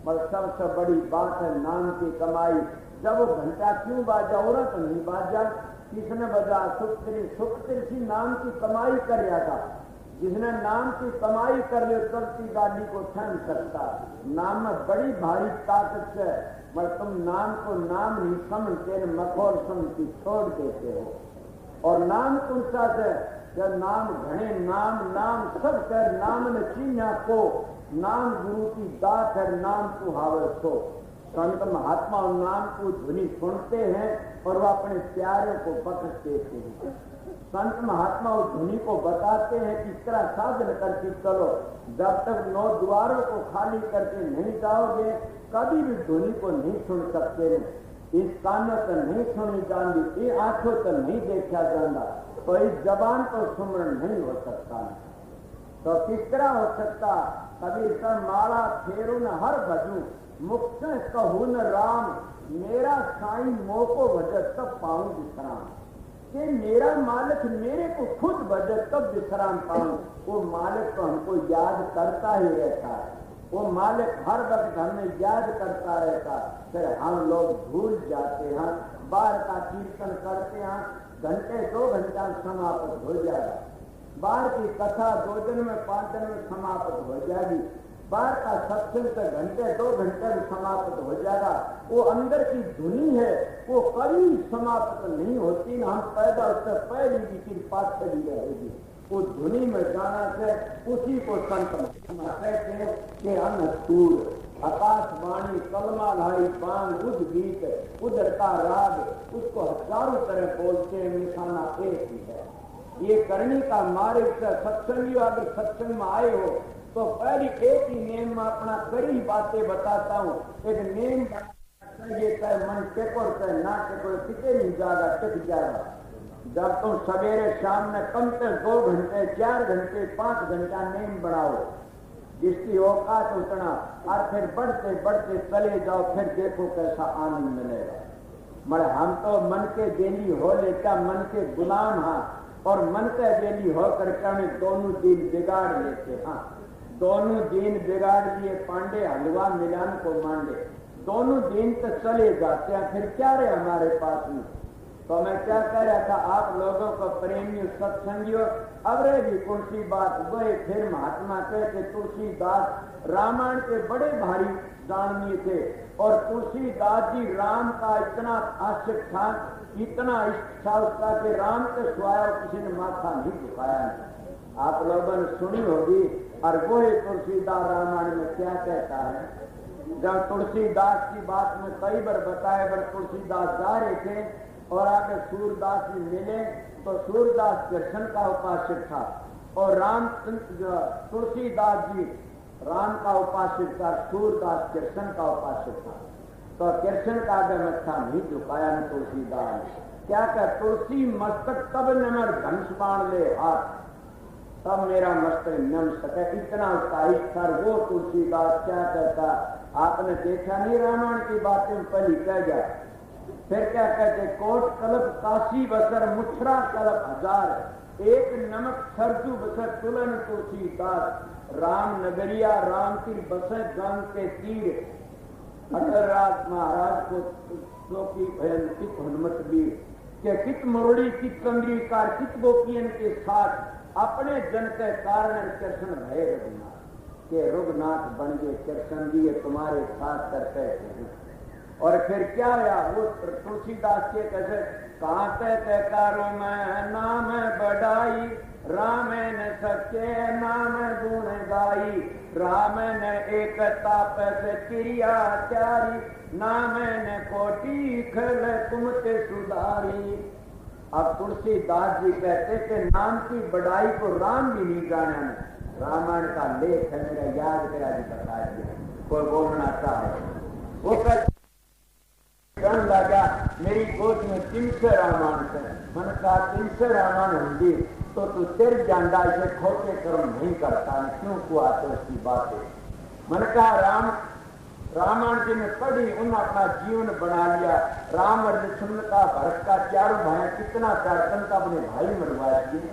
पर सबसे बड़ी बात है नाम की कमाई। जब वो घंटा क्यों बाजा? औरत नहीं बाजा, किसने बजा? सुखती नाम की कमाई कर रहा था। जिसने नाम की कमाई कर ले चलती गाड़ी को थम सकता। नाम में बड़ी भारी ताकत है, मगर तुम नाम को नाम नहीं समझते, मखौल समझती छोड़ देते हो। और नाम कौन सा है? जब नाम घने नाम नाम सब कर नाम न चीन्हा को, नाम गुरु की दात है, नाम को हावर सो। संत महात्मा नाम को ध्वनि सुनते हैं और वह अपने प्यारे को बख्श देते हैं। संत महात्मा उस ध्वनि को बताते हैं कि इस तरह साधन करके चलो। जब तक 9 द्वारों को खाली करके नहीं जाओगे कभी भी ध्वनि को नहीं सुन सकते। इस कानों से नहीं सुनी जाती, ये आंखों से नहीं देखा जाता, तो इस जबान को सुमरण नहीं हो सकता। तो किस तरह हो सकता? कबीर सर माला फेरू न हर भजू, मुक्त कहू न राम, मेरा साईं मोह को भजत तब पाऊं विश्राम। कि मेरा मालिक मेरे को खुद भजत तब विश्राम पाऊं। वो मालिक तो हमको याद करता ही रहता है। वो मालिक हर वक्त हमें याद करता रहता, फिर हम लोग भूल जाते हैं। बार का कीर्तन करते हैं, घंटे 2 घंटा समाप्त हो जाएगा। बार की कथा 2 दिन में 5 दिन में समाप्त हो जाएगी। बाहर का सत्संग तो घंटे 2 घंटे में समाप्त हो जाएगा, वो अंदर की धुनी है वो कभी समाप्त नहीं होती ना। हम पैदा उससे पहले की कृपा चली रहेगी। वो धुनी में जाना से उसी को संत कहते हैं कि अनसूर आकाशवाणी कलमा लाई पान उद गीत उधर का राग, उसको हजारों तरह बोलते हैं, निशाना एक ही है। ये करने का मार्ग से सत्संगी अगर सत्संग में आए हो तो पहली एक ही नेम में अपना कई बातें बताता हूँ। एक नेम ये चाहे मन टेकोर चाहे ना टेकोर कितने नहीं जाएगा टिक जाएगा। जब तुम सवेरे शाम में कम से 2 घंटे 4 घंटे 5 घंटा नेम बढ़ाओ, जिसकी औकात उतना, और फिर बढ़ते बढ़ते चले जाओ, फिर देखो कैसा आनंद मिलेगा। मगर हम तो मन के बेली हो लेता मन के गुलाम हाँ, और मन के बेली होकर के हमें दोनों दिन बिगाड़ लेते। हाँ, दोनों दिन बिगाड़ लिए पांडे हलवा मिलान को मांडे, दोनों दिन तो चले जाते हैं, फिर क्या रहे हमारे पास में। तो मैं क्या कह रहा था, आप लोगों को प्रेमियों सत्संगियों, अब रे भी तुलसी बात गए। फिर महात्मा कहते तुलसीदास रामायण के बड़े भारी जाननीय थे, और तुलसीदास जी राम का इतना आशिक था, इतना इष्ट था उसका कि राम के स्वाया किसी ने माथा नहीं झुकाया। आप लोगों ने सुनी होगी। और वो तुलसीदास रामायण में क्या कहता है, जब तुलसीदास की बात में कई बार बताया, पर तुलसीदास जा रहे थे और आगे सूरदास जी मिले, तो सूरदास कृष्ण का उपासक था और राम तुलसीदास जी राम का उपासक था, सूरदास कृष्ण का उपासक था। तो कृष्ण का आगे मत्था नहीं झुकाया न तुलसीदास। क्या कर तुलसी मस्तक तब नमर धनुष बाण ले हाथ, तब मेरा मस्तक नम सके, इतना उसका इच्छा। वो तुलसीदास क्या कहता, आपने देखा नहीं रामायण की बातें पहली कह गया। फिर क्या कहते, कोट कल्प काशी बसर मुछरा कल्प हजार, एक नमक सरजू बसर तुलन तुलसीदास, राम नगरिया राम की बसे गंग के तीर, अटल राज महाराज को की भयंकित हनुमत वीर, के कित मुरड़ी कित कंगरी कार कित गोपियन के साथ, अपने जन के कारण कृष्ण भय रघुनाथ के रघुनाथ बन गए, कृष्ण जी तुम्हारे साथ करते हैं। और फिर क्या हुआ, वो तुलसीदास के कैसे कहाँ तय करो मैं नाम बढ़ाई, राम न सके नाम गुण गाई, राम न एकता पैसे क्रिया त्यारी, नाम न कोटि खल कुमते सुधारी। अब तुलसीदास जी कहते कि नाम की बढ़ाई को राम भी नहीं जाना। रामायण का लेख है, मेरा याद करा जी बता दिया, कोई बोलना चाहे वो कहने लगा मेरी गोद में 300 रामायण है। मैंने कहा 300 रामायण होंगी तो तू तेरे जानदा इसे खोटे कर्म नहीं करता, क्यों हुआ तो उसकी बात है। मैंने कहा रामायण जी ने पढ़ी, उन्होंने अपना जीवन बना लिया। राम और लक्ष्मण का भरत का चारों भाई कितना प्यार का अपने भाई मरवा दिए।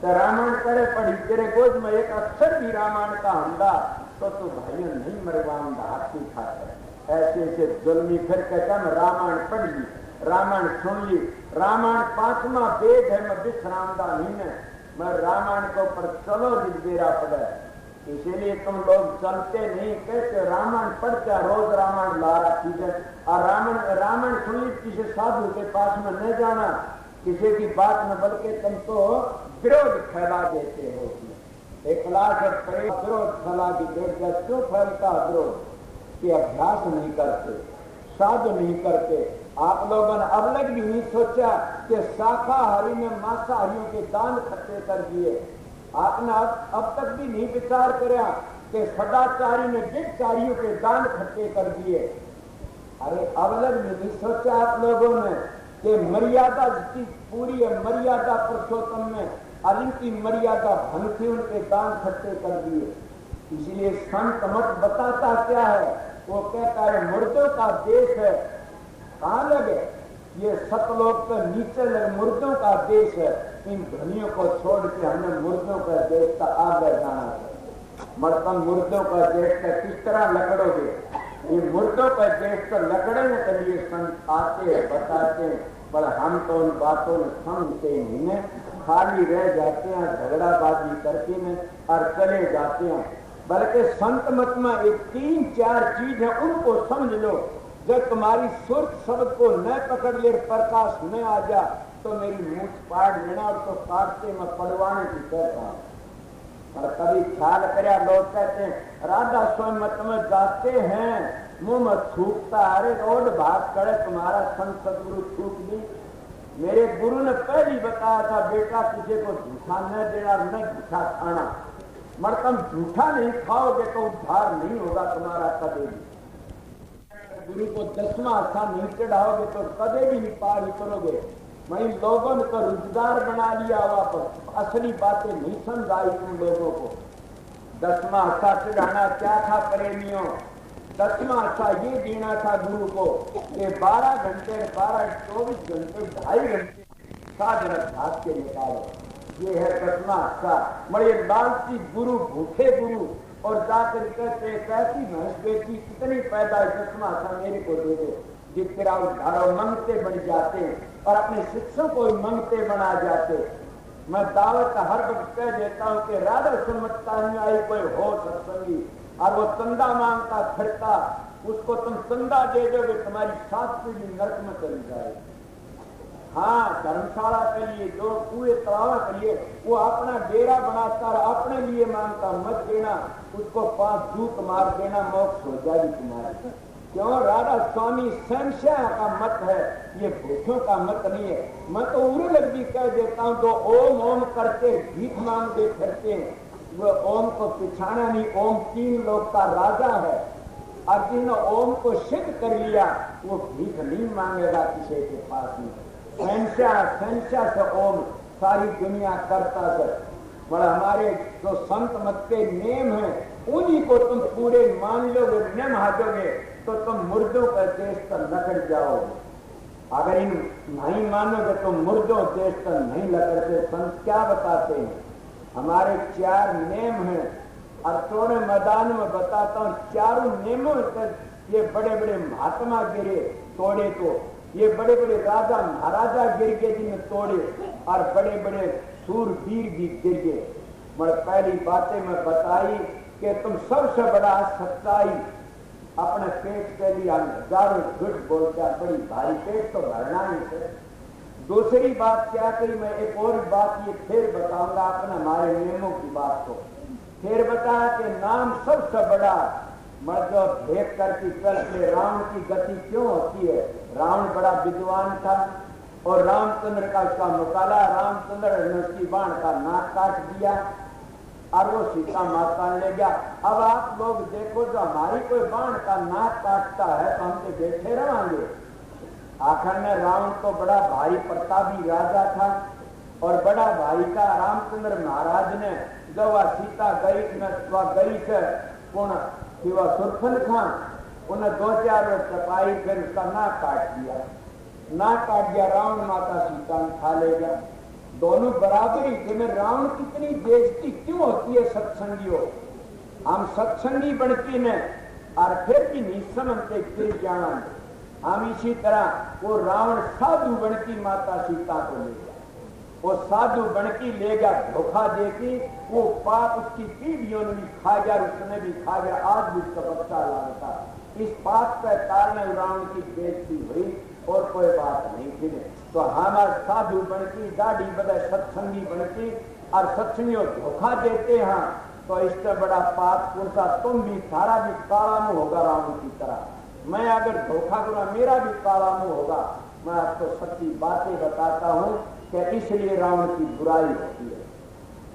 तो रामायण करे पढ़ी, तेरे गोद में एक अक्षर भी रामायण का होगा तो तू भाइयों नहीं मरवाऊंगा हाथी खाकर। ऐसे ऐसे जुल्मी फिर कहता मैं रामायण पढ़ ली, रामायण सुन ली, रामायण 5वां वेद है, मैं विश्रामदा नहीं है, मैं रामायण के ऊपर चलो जिदेरा पड़े। इसीलिए तुम लोग चलते नहीं, कहते रामायण पढ़ते रोज रामायण ला रखी है। और रामायण सुन ली, किसी साधु के पास में न जाना, किसी की बात में, बल्कि तुम तो विरोध फैला देते हो। एक लाख विरोध फैला की देख, क्यों फैलता विरोध कि अभ्यास नहीं करते, साधु नहीं करते। आप लोगों ने अब लग भी नहीं सोचा कि शाकाहारी ने मांसाहारियों के दान इकट्ठे कर दिए। आपने अब तक भी नहीं विचार करा कि सदाचारी ने व्यभिचारियों के दान इकट्ठे कर दिए। अरे अब लग भी नहीं सोचा आप लोगों ने कि मर्यादा जितनी पूरी है, मर्यादा पुरुषोत्तम में और इनकी मर्यादा भंग थी, उनके दान इकट्ठे कर दिए। इसलिए संत मत बताता क्या है, वो कहता है मुर्दों का देश है। कहाँ लगे ये सतलोक के नीचे लगे, मुर्दों का देश है। इन धनियों को छोड़ के हमें मुर्दों का देश का आगे जाना है। मर्दम मुर्दों का देश का किस तरह लकड़ोगे, ये मुर्दों का देश का लकड़ने के लिए संत आते हैं, बताते हैं, पर हम तो उन बातों में समझते नहीं है, खाली रह जाते हैं, झगड़ाबाजी करते हैं और चले जाते हैं। बल्कि संत मत में एक 3-4 चीज है, उनको समझ लो। जब तुम्हारी सुर्ख शब्द को न पकड़ ले, प्रकाश न आ जा, तो मेरी मूछ पाड़ लेना और तो काटते में पड़वाने की कहता हूं। और कभी ख्याल करया, लोग कहते हैं राधा स्वामी मत में जाते हैं, मुंह में थूकता, अरे रोड भाग करे तुम्हारा संत सदगुरु थूक दी। मेरे गुरु ने पहले ही बताया था, बेटा किसी को झूठा न देना, न झूठा खाना। मगर तुम झूठा नहीं खाओगे तो उद्धार नहीं होगा तुम्हारा कभी भी। गुरु को 10वां स्थान नहीं चढ़ाओगे तो कभी भी नहीं पार करोगे। वही लोगों ने तो रोजगार बना लिया वापस, असली बातें नहीं समझाई तुम लोगों को। 10वां स्थान चढ़ाना क्या था प्रेमियों? 10वां स्थान ये देना था गुरु को कि 12 घंटे 24 घंटे 2.5 घंटे साधन भाग के निकालो। ये है 10वां स्थान। बड़े लालची गुरु, भूखे गुरु, और जाकर कहते कैसी भैंस बेटी कितनी पैदा है, 10वां स्थान मेरे को दे दो। जितना उद्धारो मंगते बन जाते और अपने शिक्षकों को मंगते बना जाते। मैं दावत हर वक्त कह देता हूं कि राधा सुमतता में आई कोई हो सत्संगी और वो चंदा मांगता फिरता, उसको तुम चंदा दे दोगे, तुम्हारी 7 पीढ़ी नरक में चली जाए। हाँ, धर्मशाला के लिए, जो कुएं तलावा के लिए, वो अपना डेरा बनाता और अपने लिए मांगता, मत देना, उसको 5 जूत मार देना, मोक्ष हो जाएगी तुम्हारी। क्यों? राधा स्वामी संशय का मत है, ये भूखों का मत नहीं है। मैं तो उड़े भी कह देता हूं, तो ओम ओम करते भीख मांगते फिरते हैं, वो ओम को पिछाना नहीं। ओम 3 लोक का राजा है और जिन्होंने ओम को सिद्ध कर लिया वो भीख नहीं मांगेगा किसी के पास में। संशय से ओम सारी दुनिया करता है। बड़ा हमारे जो संत मत के नेम है, उन्हीं को तुम पूरे मान लोगे, न मानोगे तो तुम मुर्दों का देश पर लकड़ जाओगे। अगर इन नहीं मानोगे तो मुर्दों देश पर नहीं लकड़ते। संत क्या बताते हैं? हमारे 4 नेम हैं और थोड़े मैदान में बताता हूँ। 4 नेमों तक ये बड़े बड़े महात्मा गिरे तोड़े, तो ये बड़े बड़े राजा महाराजा गिर गए जिन्हें तोड़े, और बड़े बड़े सूरवीर भी गिर गए। मैं पहली बातें में बताई कि तुम सबसे बड़ा सच्चाई अपने पेट के लिए हम हजारों झूठ बोलते हैं, बड़ी भारी पेट तो भरना ही है। दूसरी बात क्या कही, मैं एक और बात ये फिर बताऊंगा अपने हमारे नियमों की बात को। फिर बताया कि नाम सबसे बड़ा मर्द भेद करके चलते। रावण की गति क्यों होती है? रावण बड़ा विद्वान था और रामचंद्र का उसका मुकाला, रामचंद्र ने उसकी बाण का नाक काट दिया और वो सीता माता ले गया। अब आप लोग देखो, जो हमारी कोई बाण का नाक काटता है तो हम तो बैठे रहेंगे? आखिर में रावण तो बड़ा भारी प्रतापी राजा था और बड़ा भाई का रामचंद्र महाराज ने जब वह सीता गई से कौन कि वह सुरफन खां, उन्हें 2-4 चपाई, फिर उसका नाक काट दिया। नाक काट दिया, रावण माता सीता खा ले गया। दोनों बराबरी थे। रावण कितनी बेइज्जती क्यों होती है सत्संगियों? हम सत्संगी बनती ने और फिर भी नहीं समझते गिर जाना। हम इसी तरह वो रावण साधु बनती माता सीता को ले गया, वो साधु बनती ले गया, धोखा देती, वो पाप उसकी पीढ़ियों ने भी खा गया, उसने भी खा गया, आज भी उसका बच्चा लाता। इस पाप के कारण रावण की बेइज्जती हुई और कोई बात नहीं थी। तो हमारा साधु बनती, दाढ़ी बदे सत्संगी बनती और सत्संगियों धोखा देते हैं, तो इससे बड़ा पाप पुरसा तुम भी, थारा भी काला मुंह होगा रावण की तरह। मैं अगर धोखा करूँ मेरा भी काला मुंह होगा। मैं आपको सच्ची बातें बताता हूँ कि इसलिए रावण की बुराई होती है।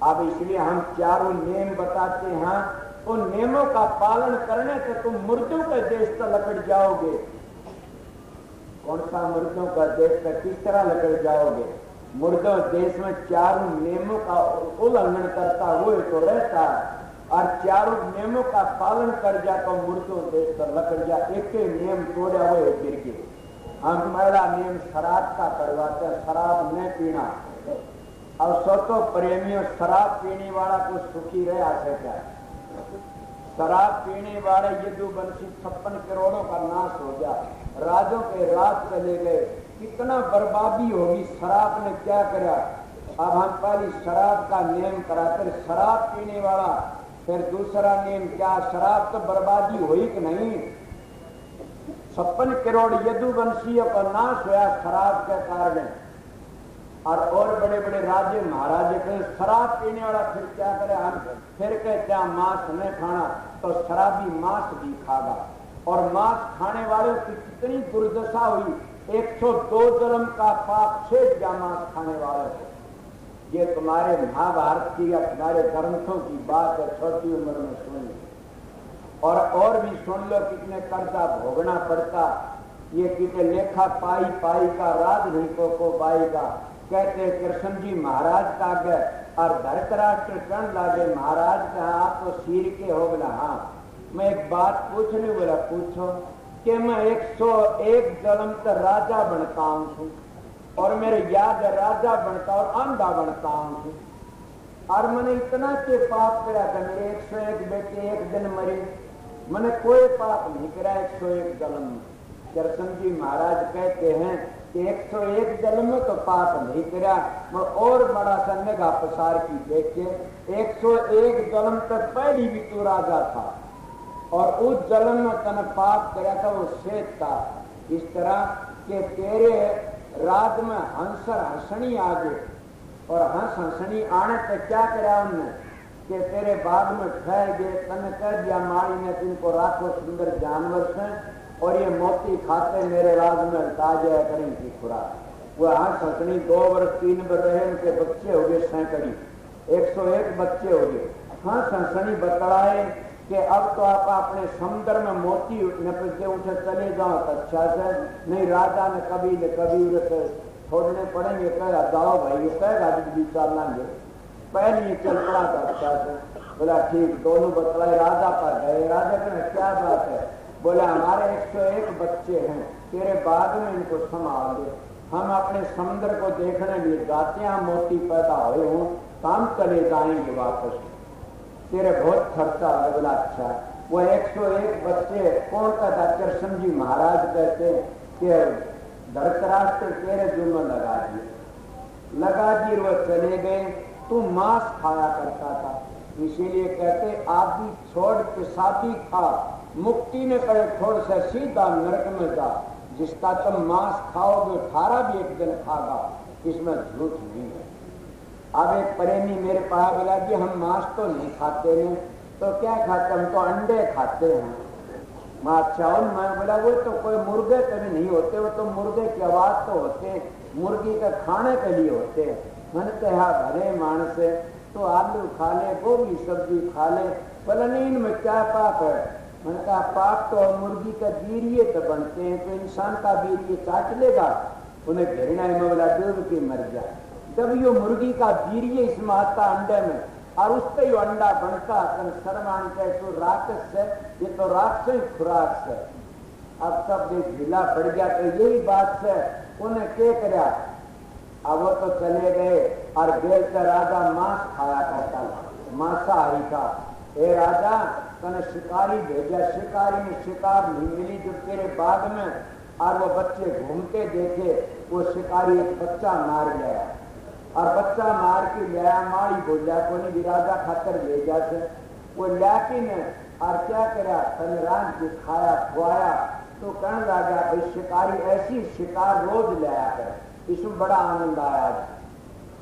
अब इसलिए हम 4 नियम बताते हैं, उन नियमों का पालन करने से तुम मुर्दों के देश पर लकड़ जाओगे। कौन सा मुर्दों का देश पर किस तरह लकड़ जाओगे? मुर्दों देश में 4 नियमों का उल्लंघन करता हुए तो रहता है और 4 नियमों का पालन कर जा तो मुर्दों देश पर लकड़ जा। एक नियम तोड़ा हुए गिर के। हम पहला नियम शराब का करवाते हैं, शराब नहीं पीना। अब सोचो प्रेमियों, शराब पीने वाला को सुखी रह सका? शराब पीने वाले यदुवंशी 56 करोड़ों का नाश हो गया, राजों के राज चले गए, कितना बर्बादी होगी। शराब ने क्या करा? अब हम पहले शराब का नियम कराते, शराब पीने वाला फिर दूसरा नियम क्या, शराब तो बर्बादी हुई कि नहीं। 56 करोड़ यदुवंशियों का नाश हुआ शराब के कारण। और बड़े बड़े राजे महाराजे के शराब पीने वाला फिर क्या करे, हम फिर कहते हैं मांस नहीं खाना, तो शराबी मांस भी खागा। और मांस खाने वालों की कितनी दुर्दशा हुई, 102 जन्म का पाप छेद गया मांस खाने वालों को। ये तुम्हारे महाभारत की या तुम्हारे ग्रंथों की बात है, छोटी उम्र में सुन लो। और भी सुन लो, कितने कर्जा भोगना पड़ता, ये कितने लेखा पाई पाई का राज नहीं को पाएगा। कहते कृष्ण जी महाराज का गए और धरतराष्ट्र कण लागे, महाराज कहा आप तो सिर के हो। बोला हाँ, मैं एक बात पूछने। बोला पूछो। कि मैं 101 जन्म तक राजा बनता हूँ और मेरे याद राजा बनता और अंधा बनता हूँ, और मैंने इतना के पाप करा था, मेरे 101 बेटे एक दिन मरे, मैंने कोई पाप नहीं करा 101 जन्म। कृष्ण जी महाराज कहते हैं कि 101 जन्म में तो पाप नहीं करा, मैं और बड़ा सा निगाह पसार की देखे, 101 जन्म तक पहली भी तू राजा था और उस जन्म में तने पाप करा था, वो श्वेत था। इस तरह के तेरे राज में हंसर हंसनी आ गए, और हंस हंसनी आने तक क्या करा उनने कि तेरे बाग में ठहर गए, तने कह दिया माली ने तुमको राखो सुंदर जानवर से, और ये मोती खाते मेरे राज में हटा जाया करें की खुराक। वह हंस हंसनी 2 वर्ष 3 वर्ष रहे, उनके बच्चे हो गए सैकड़ी, 101 बच्चे हो गए। हंस हंसनी बतलाए कि अब तो आप अपने समुद्र में मोती नपते उठे चले जाओ तो अच्छा से, नहीं राजा ने कभी छोड़ने पड़ेंगे, कहेगा जाओ भाई, कहेगा भी चल लेंगे, पहले चल पड़ा था अच्छा से। बोला ठीक, दोनों बतलाए, राजा पर गए। राजा कहने क्या बात है, बोला हमारे 101 बच्चे हैं, तेरे बाद में इनको संभाल दे, हम अपने समुद्र को देखने लिए जाते हैं, मोती पैदा हुए हूँ तो हम चले जाएंगे वापस, तेरे बहुत खर्चा है। बोला अच्छा। वो 101 बच्चे कौन का था, कृष्ण जी महाराज कहते कि धरतराष्ट्र तेरे जुम्मे लगा दिए, वो चले गए। तू मांस खाया करता था, इसीलिए कहते आदि छोड़ के साथी खा, मुक्ति ने करे छोड़ से सीधा नरक में जा, जिसका तुम मांस खाओगे थारा भी एक दिन खागा, इसमें झूठ नहीं है। अब एक प्रेमी मेरे पास बोला कि हम मांस तो नहीं खाते हैं, तो क्या खाते, हम तो अंडे खाते हैं। मैं अच्छा हूँ, मैं बोला वो तो कोई मुर्गे कभी नहीं होते, वो तो मुर्गे की आवाज तो होते हैं, मुर्गी का खाने के लिए होते हैं। मैंने कहा भले मानस है तो आलू खा ले, गोभी सब्जी खा ले, बोला नहीं इनमें क्या पाप है। मैंने कहा पाप तो मुर्गी का वीर्य तो बनते हैं, तो इंसान का वीर्य चाट लेगा, उन्हें घृणा में बोला डूब के मर जाए। जब यो मुर्गी का वीर्य इसमें आता अंडे में और उस पर यो अंडा बनता, शर्मान के तो राक्षस है, ये तो राक्षस खुराक से। अब सब देख ढीला पड़ गया, तो यही बात से उन्हें क्या करा, अब वो तो चले गए और बेल का राजा मांस खाया करता, मांसाहारी था। ए राजा तने शिकारी भेजा, शिकारी ने शिकार नहीं मिली जो तेरे बाग में, और वो बच्चे घूमते देखे, वो शिकारी एक बच्चा मार गया, और बच्चा मार के लिया, मारी बोलिया को नहीं राजा खातर ले जा से, वो लेकिन और क्या करा, तने रात के खाया खुआया, तो कहने लगा भाई शिकारी ऐसी शिकार रोज लाया कर, इसमें बड़ा आनंद आया।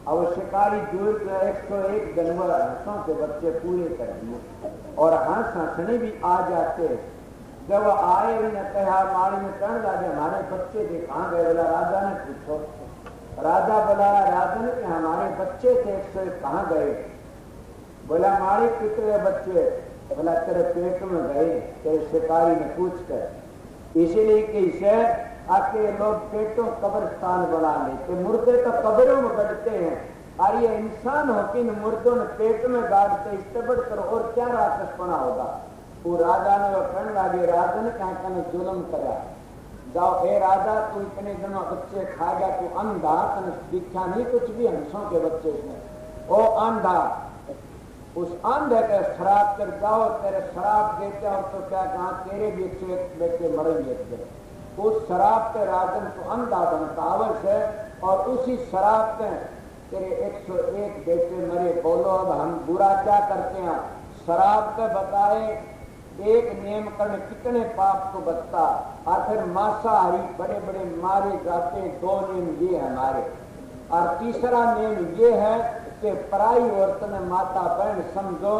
अब शिकारी दूर के 101 जानवर हंसों के बच्चे पूरे कर दिए, और हंस हंसने भी आ जाते। जब आए उन्हें कहा मारी में कहने लगे हमारे बच्चे थे कहाँ गए, बोला राजा ने पूछो। राजा बोला राजा ने कि हमारे बच्चे थे 101 कहाँ गए। बोला मारी कितने बच्चे, बोला तेरे पेट में गए, तेरे शिकारी ने पूछ कर। इसीलिए कि इसे आके लोग पेटों कब्रिस्तान बना लेते, मुर्दे तो कब्रों में गड़ते हैं, और ये इंसान हो कि इन मुर्दों ने पेट में गाड़ते, इससे बढ़कर और क्या राक्षसपना होगा। वो राजा ने वो कहने लगे, राजा ने कहा कहने जुल्म करा, जाओ ए राजा तू इतने दिनों बच्चे खा गया, तू अंधा, तने दिखा नहीं कुछ भी हंसों के बच्चे इसमें, ओ अंधा, उस अंधे के शराब कर जाओ, तेरे शराब देते हो तो क्या कहा तेरे भी 101 बेटे मरेंगे। उस शराब के राजन को अंधा बनता अवश्य है, और उसी शराब के तेरे 101 बेटे मरे। बोलो अब हम बुरा क्या करते हैं, शराब का बताए एक नियम करने कितने पाप को बचता, और फिर मांसाहारी बड़े बड़े मारे जाते, 2 नियम ये हमारे। और तीसरा नियम ये है कि पराई औरत में माता बहन समझो,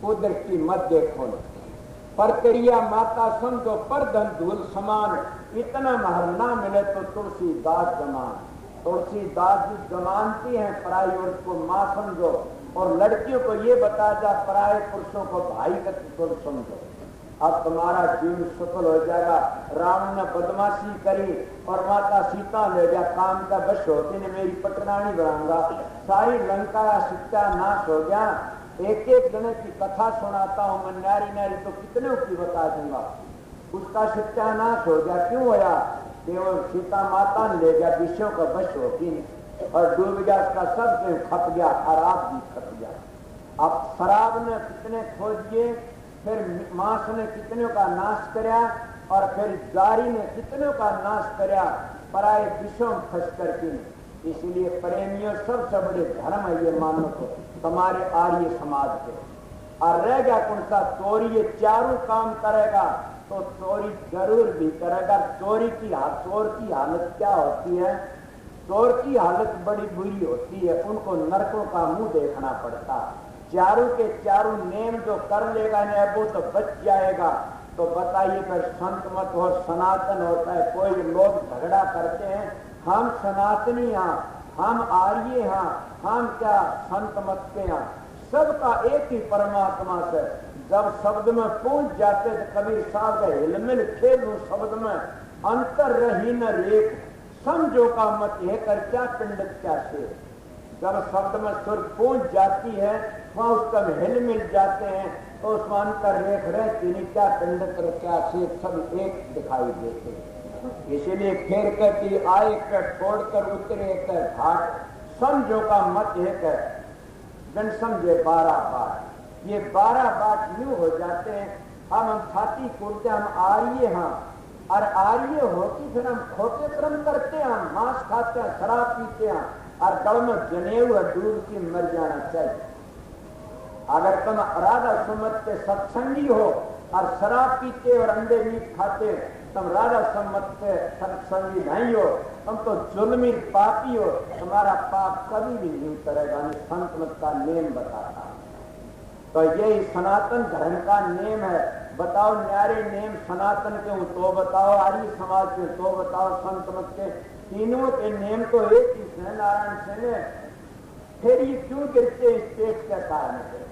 कुदृष्टि मत देखो, परक्रिया माता समझो, पर धन धूल समान, इतना महर ना मिले तो तुलसीदास जमान। तुलसीदास जी जमानती हैं पराई औरत को माँ समझो, और लड़कियों को ये बता जा पराये पुरुषों को भाई का तुल समझो, अब तुम्हारा जीवन सफल हो जाएगा। रावण ने बदमाशी करी और माता सीता ले गया, काम का बश होती ने मेरी पटरानी बनाऊंगा, सारी लंका का सत्यानाश हो गया। एक एक जने की कथा सुनाता हूं मैं, नारी नारी तो कितने की बता दूंगा, उसका सत्यानाश हो गया। क्यों होया? केवल सीता माता ने ले गया, विषयों का बश होती नहीं, और डूब गया, उसका सब खप गया, खराब भी खप गया। अब शराब ने कितने खोज दिए, फिर मांस ने कितनों का नाश कराया, और फिर जारी ने कितनों का नाश कराया, पराये विषयों में फंस करके। इसलिए प्रेमियों सबसे बड़े धर्म है ये मानो तो तुम्हारे आर्य समाज के। और रह गया कौन सा? चोरी। ये चारों काम करेगा तो चोरी जरूर भी करेगा। चोर की हालत क्या होती है? चोर की हालत बड़ी बुरी होती है, उनको नरकों का मुंह देखना पड़ता। चारों के चारों नेम जो कर लेगा न वो तो बच जाएगा। तो बताइए फिर संत मत हो, सनातन होता है। कोई लोग झगड़ा करते हैं, हम सनातनी हैं, हम आर्य हैं, हम क्या संत मत के हैं, सबका एक ही परमात्मा से। जब शब्द में पहुंच जाते तो कबीर साहब का हिलमिल खेलू शब्द में अंतर रही न रेख, समझो का मत है कर क्या पिंडित क्या शेर। जब शब्द में सुर पहुंच जाती है वहां उसका हिल मिल जाते हैं तो उसमें अंतर रेख रहती नहीं, क्या पिंडित और क्या शेर सब एक दिखाई देते हैं। इसीलिए फिर कहती आए कर छोड़कर उतरे कर घाट, समझो का मत एक है जन समझे 12 बार। ये 12 बात यूं हो जाते हैं। अब हम छाती कूदते, हम आर्य हैं, और आर्य होती फिर हम खोटे कर्म करते हैं, मांस खाते हैं, शराब पीते हैं, और गल में जनेऊ डूब के मर जाना चाहिए। अगर तुम राधा सुमत के सत्संगी हो और शराब पीते और अंडे मीट खाते, तुम राधा सुमत के सत्संगी नहीं हो, तुम तो जुल्मी पापी हो। तुम्हारा पाप कभी भी नहीं उतरेगा, संत मत का नेम बताता। तो यही सनातन धर्म का नेम है। बताओ न्यारे नेम सनातन के तो बताओ, आर्य समाज के तो बताओ, संत मत के, तीनों के नेम तो एक ही है, नारायण से। फिर ये क्यों गिरते? इस पेट के कारण से।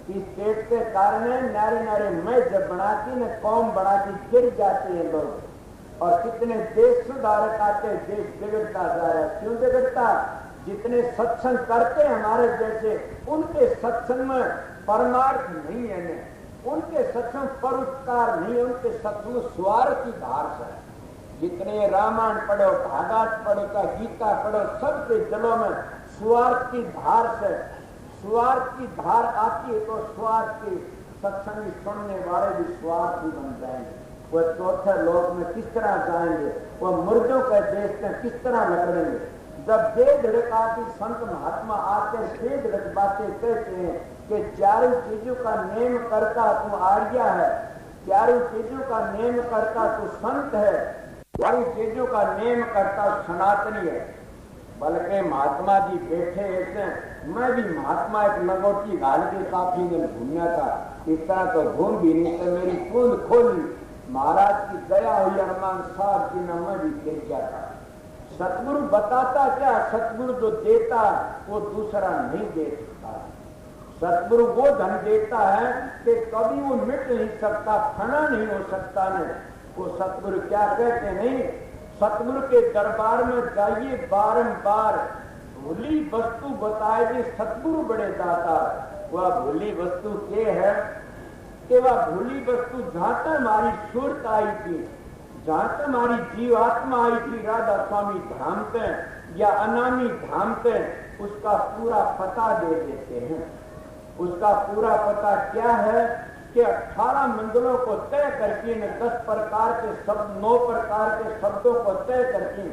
इस पेट के कारण नारे नारे मैं जब बनाती न कौम बनाती गिर जाते हैं लोग। और कितने देश सुधारक आते, देश बिगड़ता जा रहा है। क्यों बिगड़ता? जितने सत्संग करते हैं हमारे जैसे, उनके सत्संग में परमार्थ नहीं है, उनके सत्संग परोपकार नहीं है, उनके सत्संग स्वार्थ की धार से। जितने रामायण पढ़ो, भागवत पढ़ो, का गीता पढ़ो, सबके दिलों में स्वार्थ की धार से, स्वार्थ की धार आती है तो स्वार्थ के सत्संग सुनने वाले भी स्वार्थी बन जाएंगे। वह चौथे लोक में किस तरह जाएंगे? वह मुर्दों के देश में किस तरह लकड़ेंगे? जब बेधड़क आती संत महात्मा आते बेधड़क बातें कहते हैं कि चारों चीजों का नेम करता तू आर्य है, चारों चीजों का नेम करता तू संत है, चारों चीजों का नेम करता सनातनी है। बल्कि महात्मा जी बैठे ऐसे, मैं भी महात्मा एक लंगोटी घाल के काफी दिन घूमना था, इस तरह तो घूम भी नहीं तो मेरी कूद खोली। महाराज की दया हुई, हनुमान साहब की न मैं भी गिर गया था। सतगुरु बताता क्या? सतगुरु जो देता वो दूसरा नहीं दे सकता। सतगुरु वो धन देता है कि कभी वो मिट नहीं सकता, फना नहीं हो सकता। नहीं वो सतगुरु क्या कहते नहीं, सतगुरु के दरबार में जाइए बारंबार, भूली वस्तु बताएगी सतगुरु बड़े दाता। वह भूली वस्तु ये है कि वह भूली वस्तु जहां तक हमारी सुरत आई थी, जहां तक हमारी जीवात्मा आई थी राधा स्वामी धाम पे या अनामी धाम पे, उसका पूरा पता दे देते हैं। उसका पूरा पता क्या है कि 18 मंडलों को तय करके 10 प्रकार के शब्द, 9 प्रकार के शब्दों को तय करके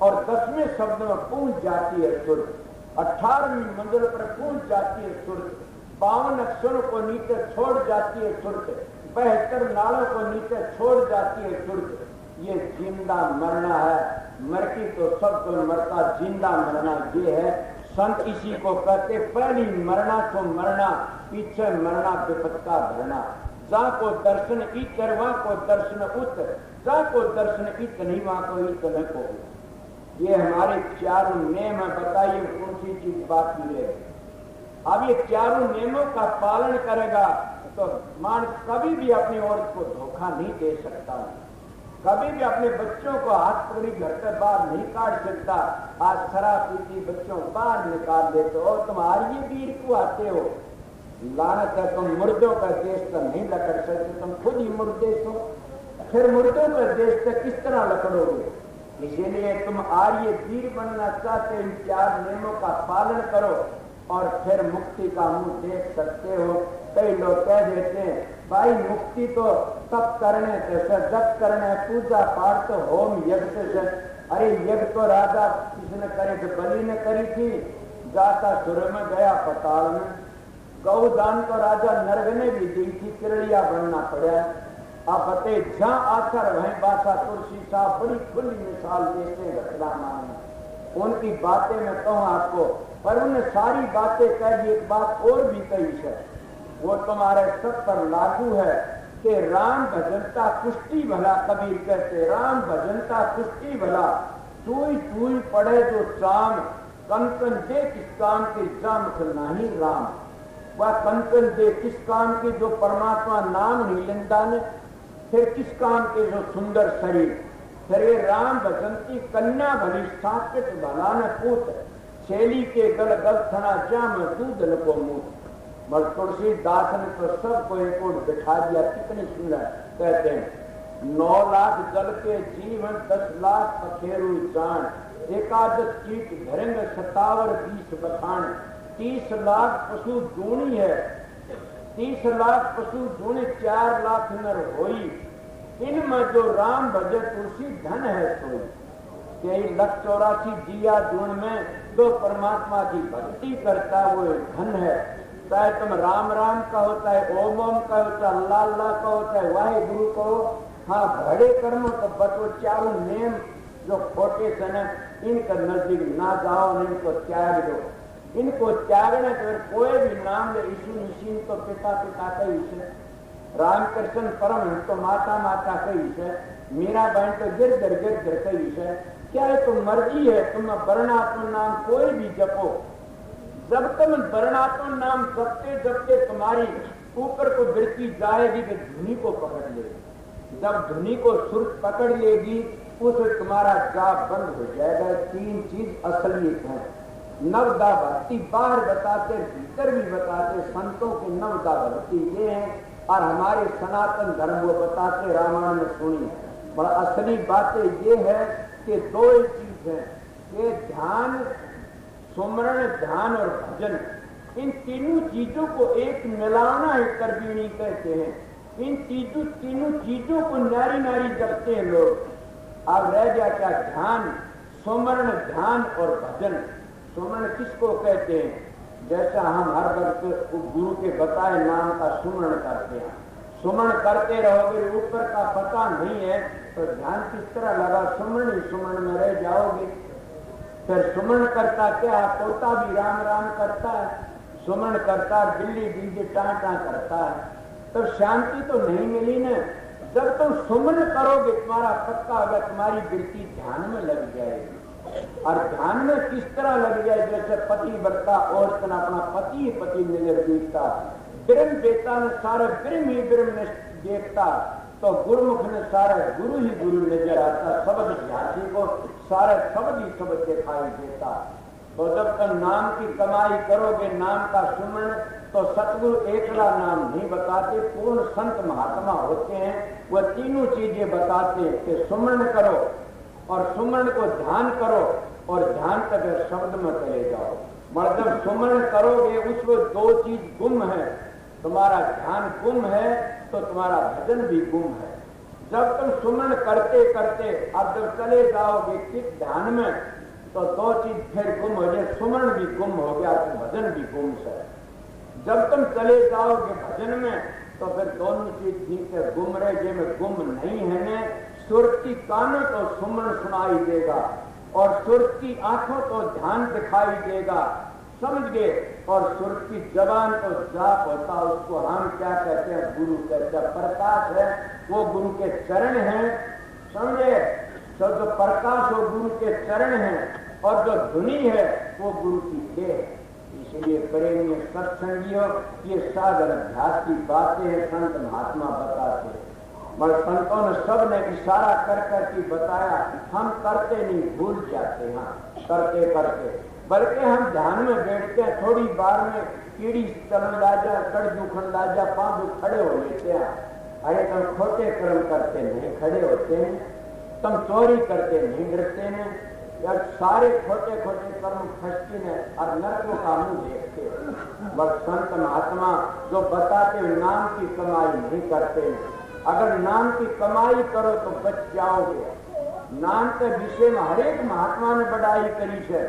और 10वें शब्द में पहुंच जाती है सुर। 18वें मंडल पर पहुंच जाती है सुर। 52 अक्षरों को नीचे छोड़ जाती है सुरत, 72 नालों को नीचे छोड़ जाती है सुरत। ये जिंदा मरना है, मर की तो सब कोई मरता, जिंदा मरना ये है। संत इसी को कहते, पहली मरना तो मरना, पीछे मरना विपत का भरना। जा को दर्शन इतर, वहां को दर्शन उत, जा को दर्शन इत नहीं, वहां को इत न को। ये हमारे चारों नियम है, बताइए कौन सी चीज बाकी है। अब ये चारों नियमों का पालन करेगा तो मान कभी भी अपनी औरत को धोखा नहीं दे सकता, कभी भी अपने बच्चों को हाथ पकड़ी घर से बाहर नहीं काट सकता। आज शराब पीती बच्चों बाहर निकाल देते हो, तुम्हारी ये वीर क्यों आते हो? लानत है, तुम मुर्दों का देश तो नहीं लकड़ सकते, तुम खुद ही मुर्दे हो, फिर मुर्दों का देश से किस तरह लकड़ोगे? इसीलिए तुम आर्य वीर बनना चाहते, इन 4 नियमों का पालन करो और फिर मुक्ति का मुंह देख सकते हो। कई लोग कह देते हैं भाई मुक्ति तो तप करने से, जप करने, पूजा पाठ तो होम यज्ञ से। अरे यज्ञ तो राजा किसने करे थे? बलि ने करी थी, जाता सुर में गया पताल में। गौदान तो राजा नरग ने भी दी थी, किरड़िया बनना पड़ा। आप बताइए जहां आकर वहीं बासा तुलसी साहब बड़ी खुली मिसाल देते हैं घटना मानने। उनकी बातें मैं कहूँ आपको, पर उन्हें सारी बातें कह दी, एक बात और भी कही है, वो तुम्हारे सब पर लागू है कि राम भजनता कुश्ती भला। कबीर कहते राम भजनता कुश्ती भला, तूई तूई पढ़े जो चाम, कंकन दे किस काम के जाम नहीं राम। वह कंकन दे किस काम के? जो परमात्मा नाम नहीं लेंदा ने, फिर किस काम के? जो सुंदर शरीर। फिर ये राम भजंती कन्या भली, साकेत भला न पूत, शैली के गल गलथना जाम दूध न को मूत। मगर तुलसीदास ने तो सबको एक ओर बिठा दिया, कितनी सुंदर। कहते हैं 9 लाख जल के जीवन, 10 लाख पखेरु जान, एकादश कीट धरेंग, 57 20 बखान। 30 लाख पशु दूनी है, 30 लाख पशु दूनी, 4 लाख नर होई। इनमें जो राम भजे तुलसी धन है सोई। यही 184 जिया दून में जो परमात्मा की भक्ति करता वो धन है। चाहे तुम राम राम का होता है, ओम ओम का होता है, अल्लाह अल्लाह का होता है, वाहिगुरु कहो। हाँ बड़े कर्मों तो बचो, चारों नियम जो खोटे सन इनका नजदीक ना जाओ, इनको त्याग दो। इनको त्यागने के कोई भी नाम ले, यीशु निशीन तो पिता पिता का ईश, रामकृष्ण परमहंस तो माता माता का ईश, मीरा बहन तो गिरधर का ईश है। क्या है? तो मर्जी है, तुम वर्णात्म नाम कोई भी जपो। जब तुम वर्णात्म नाम जपते जपते तुम्हारी ऊपर को वृत्ति जाएगी तो धुनी को पकड़ लेगी। जब धुनी को सुर पकड़ लेगी उसे तुम्हारा जाप बंद हो जाएगा। 3 चीज असलियत है। नवदा भक्ति बाहर बताते, भीतर भी बताते, संतों की नवदा भक्ति ये है, और हमारे सनातन धर्म वो बताते, रामायण में सुनी। पर असली बातें ये है कि 2 चीज है, ये ध्यान, सुमरण, ध्यान और भजन। इन तीनों चीजों को एक मिलाना ही करबीनी कहते हैं। इन तीनों चीजों को नारी नारी जपते हैं लोग। अब रह गया क्या? ध्यान, सुमरण, ध्यान और भजन। सुमरण किसको कहते हैं? जैसा हम हर वक्त गुरु के बताए नाम का सुमरण करते हैं। सुमरण करते रहोगे, ऊपर का पता नहीं है तो ध्यान किस तरह लगा? सुमरण ही सुमरण में रह जाओगे। फिर सुमरण करता क्या? तोता भी राम राम करता है, सुमरण करता, बिल्ली बिल्ली टाँ टाँ करता है, तो शांति तो नहीं मिली ना। जब तुम सुमरण करोगे तुम्हारा पक्का होगा, तुम्हारी वृत्ति ध्यान में लग जाएगी। और ध्यान में किस तरह लग जाए? जैसे पति बरता औरत ने अपना पति पति नजर देखता, ब्रह्म देता ने सारा ब्रह्म ही ब्रह्म देखता, तो गुरुमुख ने सारा गुरु ही गुरु नजर आता। शब्द झांसी को सारा शब्द ही शब्द दिखाई देता। तो जब तक नाम की कमाई करोगे, नाम का सुमरण, तो सतगुरु एकला नाम नहीं बताते, पूर्ण संत महात्मा होते हैं, वह तीनों चीजें बताते हैं कि सुमरण करो और सुमरण को ध्यान करो और ध्यान तक शब्द में चले जाओ। मगर जब सुमरण करोगे उसमें 2 चीज गुम है, तुम्हारा ध्यान गुम है तो तुम्हारा भजन भी गुम है। जब तुम सुमरण करते करते अब जब चले जाओगे चित्त ध्यान में तो 2 चीज फिर गुम हो जाए, सुमरण भी गुम हो गया तो भजन भी गुम है। जब तुम चले जाओगे भजन में तो फिर दोनों चीज ठीक है। गुम रहे जे में गुम नहीं है ने, सुरती कानों तो सुमन सुनाई देगा और सुरती आंखों तो ध्यान दिखाई देगा, समझ गए। और सुरती जबान तो जाप होता, उसको हम क्या कहते हैं, गुरु कहते हैं। प्रकाश है वो गुरु के चरण हैं, समझे। तो जो प्रकाश वो गुरु के चरण हैं और जो धुनी है वो गुरु की देह। इसलिए प्रेमी सत्संगियों, ये साधन अभ्यास की बातें हैं, संत महात्मा बताते हैं। मगर संतों ने सब ने इशारा कर करके बताया, हम करते नहीं, भूल जाते हैं करते करते। बल्कि हम ध्यान में बैठते हैं, थोड़ी बार में कीड़ी चलन लाजा, कड़ दुखन लाजा, पांव खड़े हो लेते हैं। अरे तुम खोटे कर्म करते नहीं खड़े होते हैं, तुम चोरी करते नहीं डरते हैं, यार सारे खोटे खोटे कर्म फंसते हैं और नरकों का मुंह देखते हैं। बस संत महात्मा जो बताते हुए नाम की कमाई नहीं करते हैं। अगर नाम की कमाई करो तो बच जाओगे। नाम के विषय में हरेक महात्मा ने बढ़ाई करी है,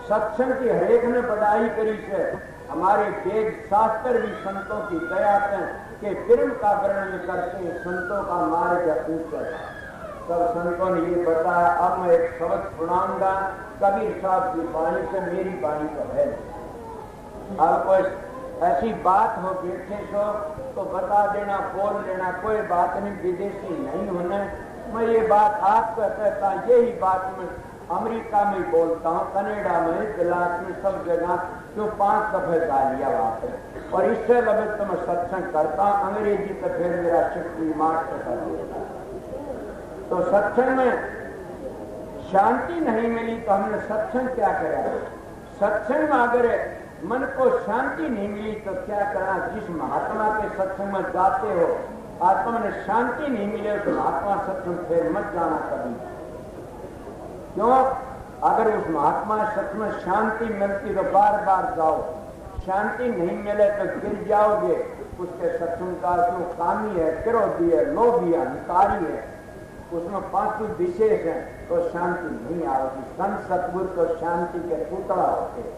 सत्संग की हरेक ने बढ़ाई करी है। हमारे वेद शास्त्र भी संतों की दया के प्रेम का वर्णन करते हैं, संतों का मार्ग ऊंचा। सब संतों ने ये बताया। अब मैं एक शब्द सुनाऊंगा कबीर साहब की वाणी से, मेरी वाणी तो है। अब कोई ऐसी बात हो बैठे तो बता देना, बोल देना, कोई बात नहीं, विदेशी नहीं होने। मैं ये बात आपको कहता, यही बात मैं अमेरिका में बोलता हूँ, कनाडा में, गिलास में, सब जगह जो 5 दफे गालियां बात है। और इससे लगे तो मैं सत्संग करता हूँ, अंग्रेजी तो फिर मेरा शिक्षी मास्टर कर देता। तो सत्संग में शांति नहीं मिली तो हमने सत्संग क्या करा। सत्संग में अगर मन को शांति नहीं मिली तो क्या करना। जिस महात्मा के सत्संग में जाते हो आत्मा में शांति नहीं मिले तो महात्मा सत्संग फिर मत जाना कभी। क्यों? अगर उस महात्मा सत्संग में शांति मिलती तो बार बार जाओ, शांति नहीं मिले तो गिर जाओगे। उसके सत्संग का जो कामी है, क्रोधी है, लोभी है, अहंकारी है, उसमें 5 विशेष हैं तो शांति नहीं आएगी। संत सतगुरु तो शांति के पुतला होते हैं।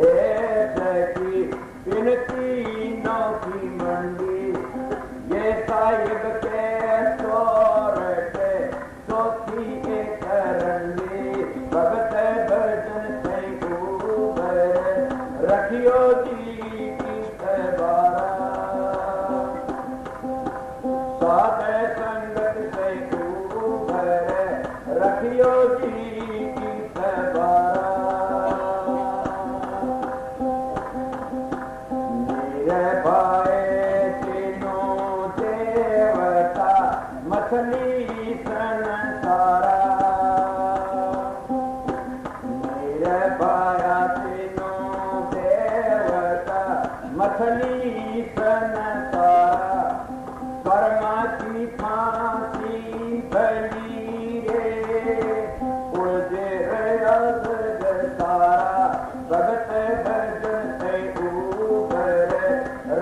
Yeah. रखियो जी की सहबारा साध संगत से उभर रखियो जी की सहबारा मेरे भाई तीनों देवता मछली संसारा मेरे भाया तीनों देवता मछली संसारा कर्मा की फांसी भली रे उड़े रज सारा भगत भजन से ऊपर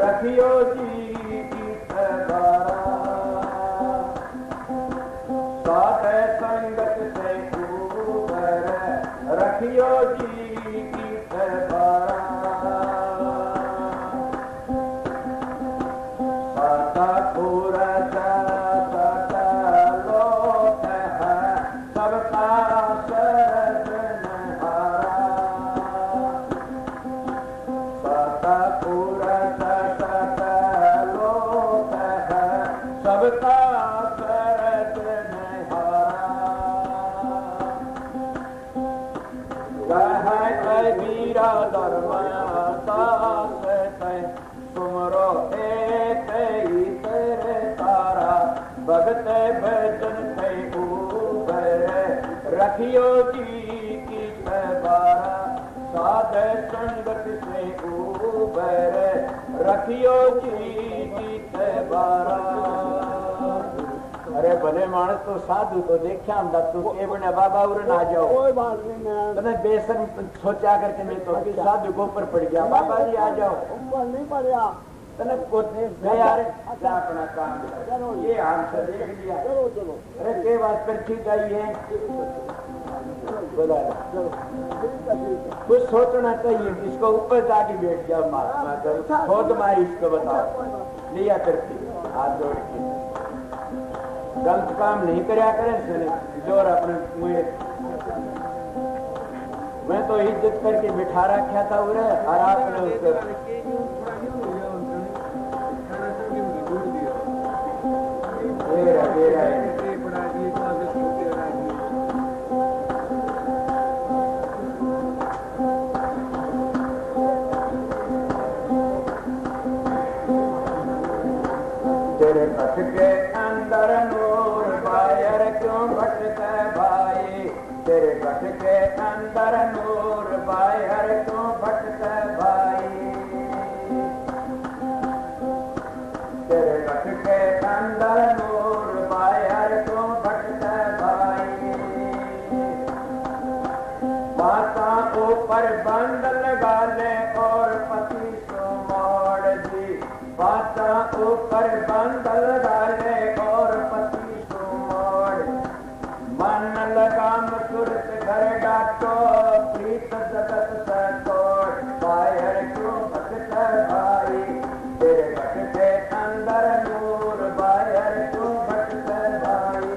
रखियो जी की सहबारा साध संगत से ऊपर रखियो जी की सहबारा साता पूरा साता लोक है सबका सर्जनहारा साता पूरा साता लोक है सबका वीरा धर्मदास तुमरो एक ही तेरे तारा भगत भजन से ऊपर रखियो जी की सहबारा साध संगत से ऊपर रखियो जी की सहबारा अरे भले मानस तो साधु तो देखा हम तू के बने बाबा उरे ना जाओ
कोई बात नहीं मैं
तने बेसन सोचा करके मैं तो साधु को ऊपर पड़ गया बाबा जी आ जाओ
ऊपर नहीं पड़या
तने को यार अपना काम करो ये आंसर देख लिया
चलो चलो
अरे के बात पर ठीक आई है बोला कुछ सोचना चाहिए इसको ऊपर जाके बैठ जाओ महात्मा खुद मारी इसको बताओ लिया करती हाथ जोड़ के गलत काम नहीं करया करे जोर अपने मुझे मैं तो इज्जत करके बिठा रखा था उरे और आपने उसको दे रहा है तेरे पथ के अंदर नूर बाहर क्यों भटके भाई तेरे पथ के अंदर नूर बाहर क्यों भटके भाई तेरे पथ के अंदर नूर बाहर क्यों भटके भाई माता ऊपर बंद लगा ले और पति को मोड़ दी माता ऊपर बंदल डाले और पति को मोड़ मन लगाम तुरंत घर डाटो प्रीत जगत से तोड़ बाहर क्यों भटके भाई तेरे भटके अंदर नूर बाहर क्यों भटके भाई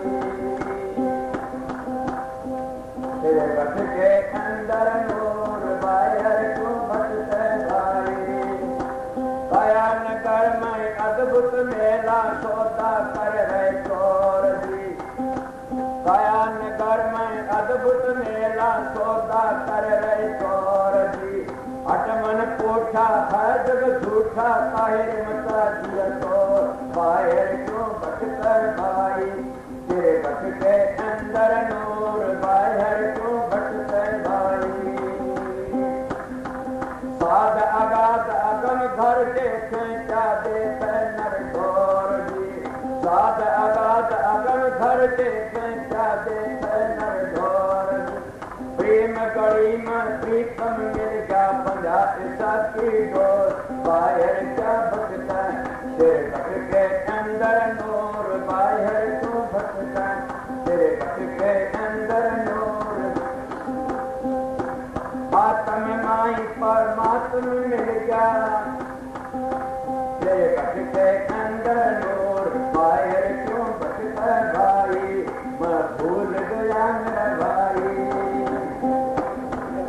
तेरे भटके अंदर नूर बाहर क्यों भटके भाई काया नगर में अद्भुत मेला सौदा कर रहे चोर जी काया नगर में अद्भुत मेला सौदा कर रहे चोर जी अटमन पूठा है जग झूठा ताहिर मचा दिया चोर बाहर क्यों भटके भाई तेरे भटके अंदर नूर बाहर क्यों भटके भाई साध अगाध अगम घर देखे क्या देते नर घोर जी साध अगाध अगम घर देखे क्या देते नर घोर प्रेम कड़ी में प्रीतम मिल गया बंधा ऐसा की डोर बाहर क्या भटका तेरे भटके अंदर नूर बाहर क्यों भटका तेरे भटके अंदर नूर आत्म माई परमात्मा मिल गया तेरे भटके अंदर नूर बाहर क्यों भटका भाई मैं भूल गया मेरा भाई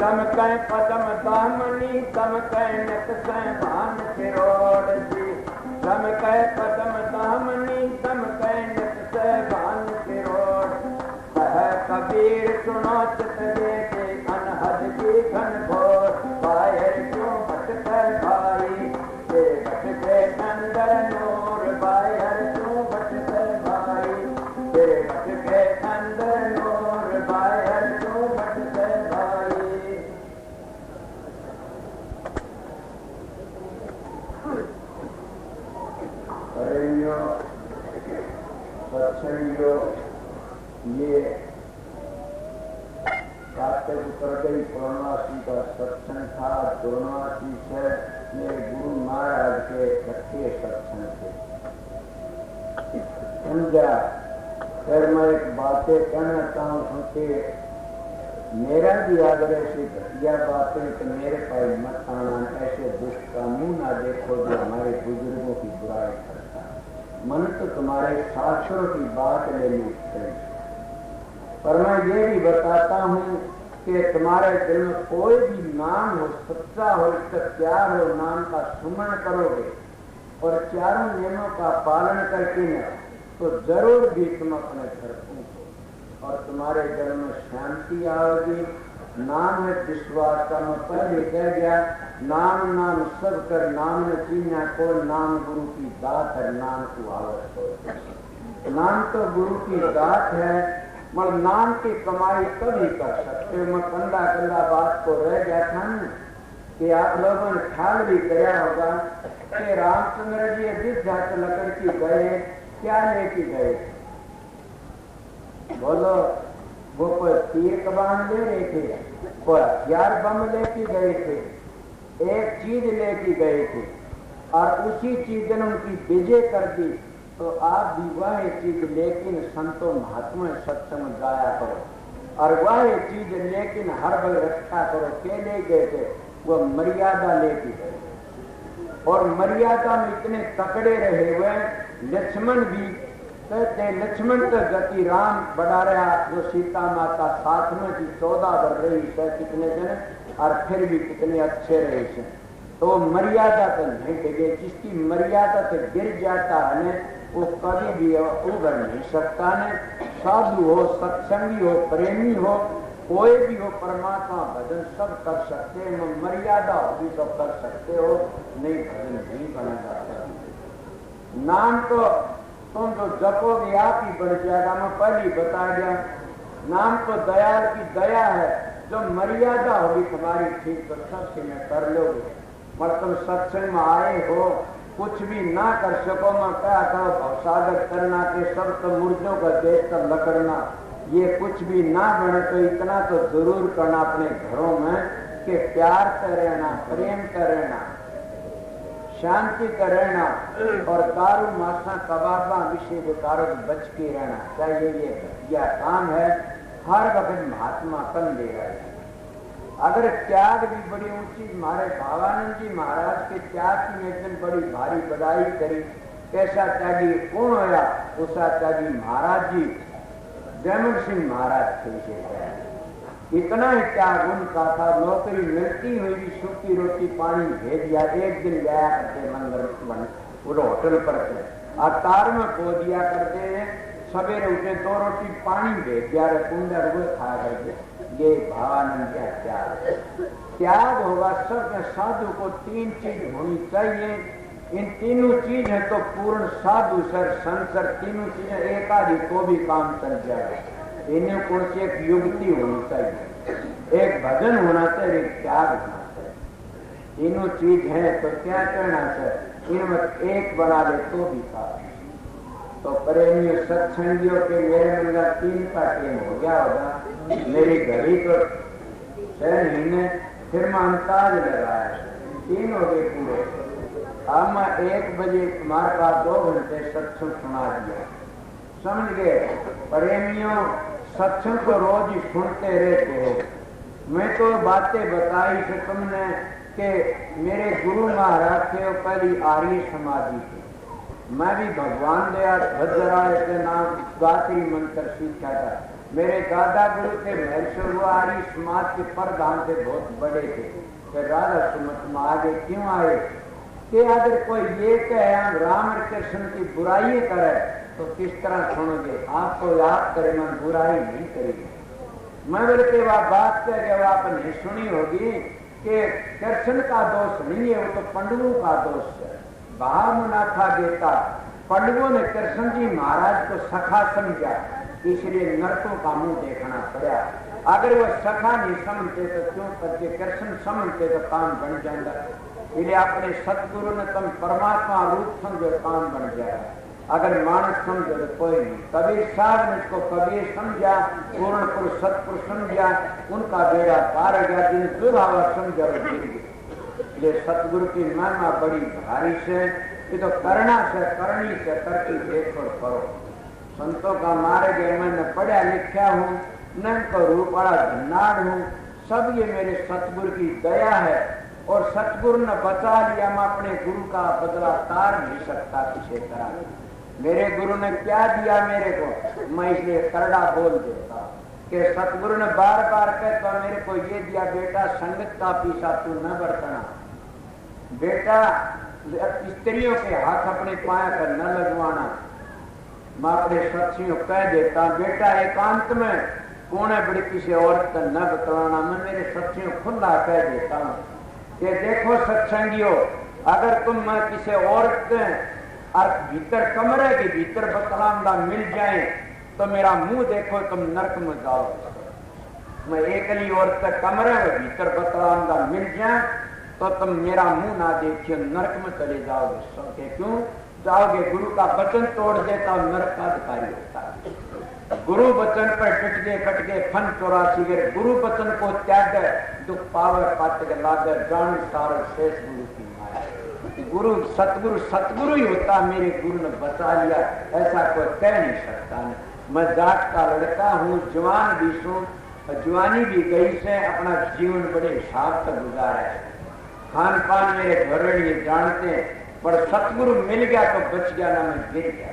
कम कह पदम दामनी तम कह नक सह भान फिरोड़ जी तम कह पदम दामनी तम कह नक सह भान फिरोड़ कह कबीर सुनो चित देखे अनहद की घन घोर बाहर क्यों भटके भाई के भटके अंदर नूर बाहर क्यों भटके भाई के भटके अंदर नूर बाहर क्यों भटके भाई। अरे सत्संगियों ये कार्तिक कर गई पूर्णवासी का सत्संग था। पूर्णवासी से मेरे गुरु महाराज के रखे सत्संग थे। समझा। फिर मैं एक बातें कहना चाहूँ सुनते मेरा भी आग्रह से घटिया बातें तो मेरे पास मत आना। ऐसे दुष्ट का मुंह ना देखो जो हमारे बुजुर्गों की बुराई करता। मन तो तुम्हारे शास्त्रों की बात लेनी चाहिए, पर मैं ये भी बताता हूँ कि तुम्हारे दिल में कोई भी नाम हो, सच्चा हो, इसका प्यार हो, नाम का सुमन करोगे और चारों नियमों का पालन करके न तो जरूर भी तुम अपने घर पहुंचो और तुम्हारे दिल में शांति आओगी। नाम में विश्वास का मैं पहले कह गया, नाम नाम सब कर नाम न चीना को नाम गुरु की दात है, नाम को आवश्यक। नाम तो गुरु की दात है, मगर नाम की कमाई कभी कर सकते हो। मैं कंधा कंधा बात को रह गया था न कि आप लोगों ने ख्याल भी किया होगा कि रामचंद्र जी विद्यात लकड़ की गए, क्या लेके गए? बोलो, वो कोई तीर कमान ले रहे थे, कोई हथियार बम लेके गए थे, एक चीज लेके गए थे और उसी चीज ने उनकी विजय कर दी। तो आप भी वह चीज लेकिन संतों महात्मा सत्संग गाया करो और वह चीज लेकिन हर वक्त रक्षा करो। के ले गए थे? वो मर्यादा लेके गए और मर्यादा में इतने तकड़े रहे हुए। लक्ष्मण भी कहते, लक्ष्मण तो गति राम बढ़ा रहा, जो सीता माता साथ में थी 14 बढ़ रही है कितने जन और फिर भी कितने अच्छे रहे थे। तो मर्यादा तो नहीं टिके, जिसकी मर्यादा से गिर जाता है न वो कभी भी उभर नहीं सकता न। साधु हो, सत्संगी हो, प्रेमी हो, कोई भी हो, परमात्मा भजन सब कर सकते हैं। मर्यादा होगी तो कर सकते हो, नहीं भजन नहीं बना जाता। नाम तो तुम जो जपोगे आप ही बढ़ जाएगा। मैं पहले बता दिया, नाम तो दयाल की दया है। जो मर्यादा होगी तुम्हारी ठीक तो सबसे में कर लोगे। मगर तुम सत्संग में आए हो, कुछ भी ना कर सको, मैं क्या करो भवसागर करना के सब तो मुर्दों का देश का लकड़ना, ये कुछ भी ना बने तो इतना तो जरूर करना अपने घरों में कि प्यार का रहना, प्रेम का रहना, शांति का रहना और दारू मासा कबाबा विषय विकारों से बच के रहना चाहिए। ये घटिया काम है, हर वक्त महात्मा कन दे रहा है। अगर त्याग भी बड़ी ऊंची, हमारे भावानंद जी महाराज के त्याग की एक दिन बड़ी भारी बधाई करी। कैसा त्यागी कौन होया? उषा त्यागी महाराज जी जयमल सिंह महाराज थे। इतना ही त्याग उनका था, नौकरी मिलती हुई भी सूखी रोटी पानी भेज दिया। एक दिन गया करते मंदिर होटल पर और तार में खो दिया करते, सवेरे उठे 2 रोटी पानी भेज दिया, कुंडर वो खा करके। ये भावानंद का त्याग। त्याग होगा सब साधु को 3 चीज होनी चाहिए। इन तीनों चीज है तो पूर्ण साधु सर संसर तीनों चीजें एक आदि को भी काम चल जाएगा। इन्हें कौन सी एक युक्ति होनी चाहिए, एक भजन होना चाहिए, एक त्याग होना चाहिए। तीनों चीज है तो क्या करना चाहिए? इनमें एक बना ले तो भी काफी। तो प्रेमी सत्संगियों के मेरे मन का 3 का टेम हो गया होगा। मेरी घड़ी तो 6 महीने फिर मैं अंताज लगाया, 3 हो गए पूरे। अब मैं 1 बजे तुम्हारे पास 2 घंटे सत्संग सुना दिया, समझ गए? प्रेमियों सत्संग को रोज ही सुनते रहते हो। मैं तो बातें बताई से तुमने कि मेरे गुरु महाराज थे, वो पहली आर्य समाधि थे। मैं भी भगवान दया भद्राय के नाम गायत्री मंत्र सीखा था। मेरे दादा गुरु के महर्षि वो आर्य समाज के प्रधान थे, बहुत बड़े थे। फिर राधा सुमत में आगे क्यों आए कि अगर कोई ये कहे हम राम और कृष्ण की बुराई करे तो किस तरह सुनोगे? आपको याद करे मन बुराई नहीं करेगी। मैं बोले कि वह बात कह जब आपने सुनी होगी कि कृष्ण का दोष नहीं है, वो तो पंडवों का दोष है। बाहर मुनाफा देता पंडवों ने कृष्ण जी महाराज को सखा समझा, इसलिए नरकों का मुंह देखना पड़ा। अगर वो सखा नहीं समझते तो क्यों करके कृष्ण समझते तो काम बन जाएगा। इसलिए अपने सतगुरु ने तुम परमात्मा रूप समझो, काम बन जाएगा। अगर मानस समझो तो कोई नहीं। कबीर साहब ने इसको कबीर समझा, पूर्ण पुरुष सतपुरुष समझा, उनका बेड़ा पार गया। जिन दुर्भाव समझा वो गिर गए। ये सतगुरु की महिमा बड़ी भारी से, ये तो करना से करनी से करके देखो करो। संतों का मारे गए, मैं न पढ़ा लिखा हूँ न को रूप बड़ा धन्नाड़ हूँ, सब ये मेरे सतगुरु की दया है। और सतगुरु ने बचा लिया, मैं अपने गुरु का बदला तार नहीं सकता किसी तरह। मेरे गुरु ने क्या दिया मेरे को, मैं इसलिए करड़ा बोल देता कि सतगुरु ने बार बार कहता मेरे को ये दिया, बेटा संगत का पीछा तू न बरतना, बेटा स्त्रियों के हाथ अपने पाया कर न लगवाना। मैं अपने सत्सियों कह देता बेटा एकांत में कोने बड़ी किसी औरत का न बतलाना। मैं मेरे सत्सियों खुला कह देता हूँ कि देखो सत्संगियों, अगर तुम मैं किसी औरत और भीतर कमरे के भीतर बतलाना मिल जाए तो मेरा मुंह देखो, तुम नरक में जाओगे। मैं एकली औरत के कमरे में भीतर बतलाना मिल जाए तो तुम मेरा मुंह ना देखिए, नरक में चले जाओगे। सबके क्यों जाओगे? गुरु का वचन तोड़ देता और नरक का अधिकारी होता है। गुरु वचन पर टिट गए कट गए फन 84 गए। गुरु वचन को त्याग दुख पावे पात के लागे, जान सार शेष गुरु की माया। गुरु सतगुरु ही होता। मेरे गुरु ने बचा लिया, ऐसा कोई कह नहीं सकता। मैं जाट का लड़का हूँ, जवान भी हूँ, जवानी भी गई से अपना जीवन बड़े हिसाब से गुजारा है। खान पान मेरे घर जानते हैं, पर सतगुरु मिल गया तो बच गया, ना मैं गिर गया।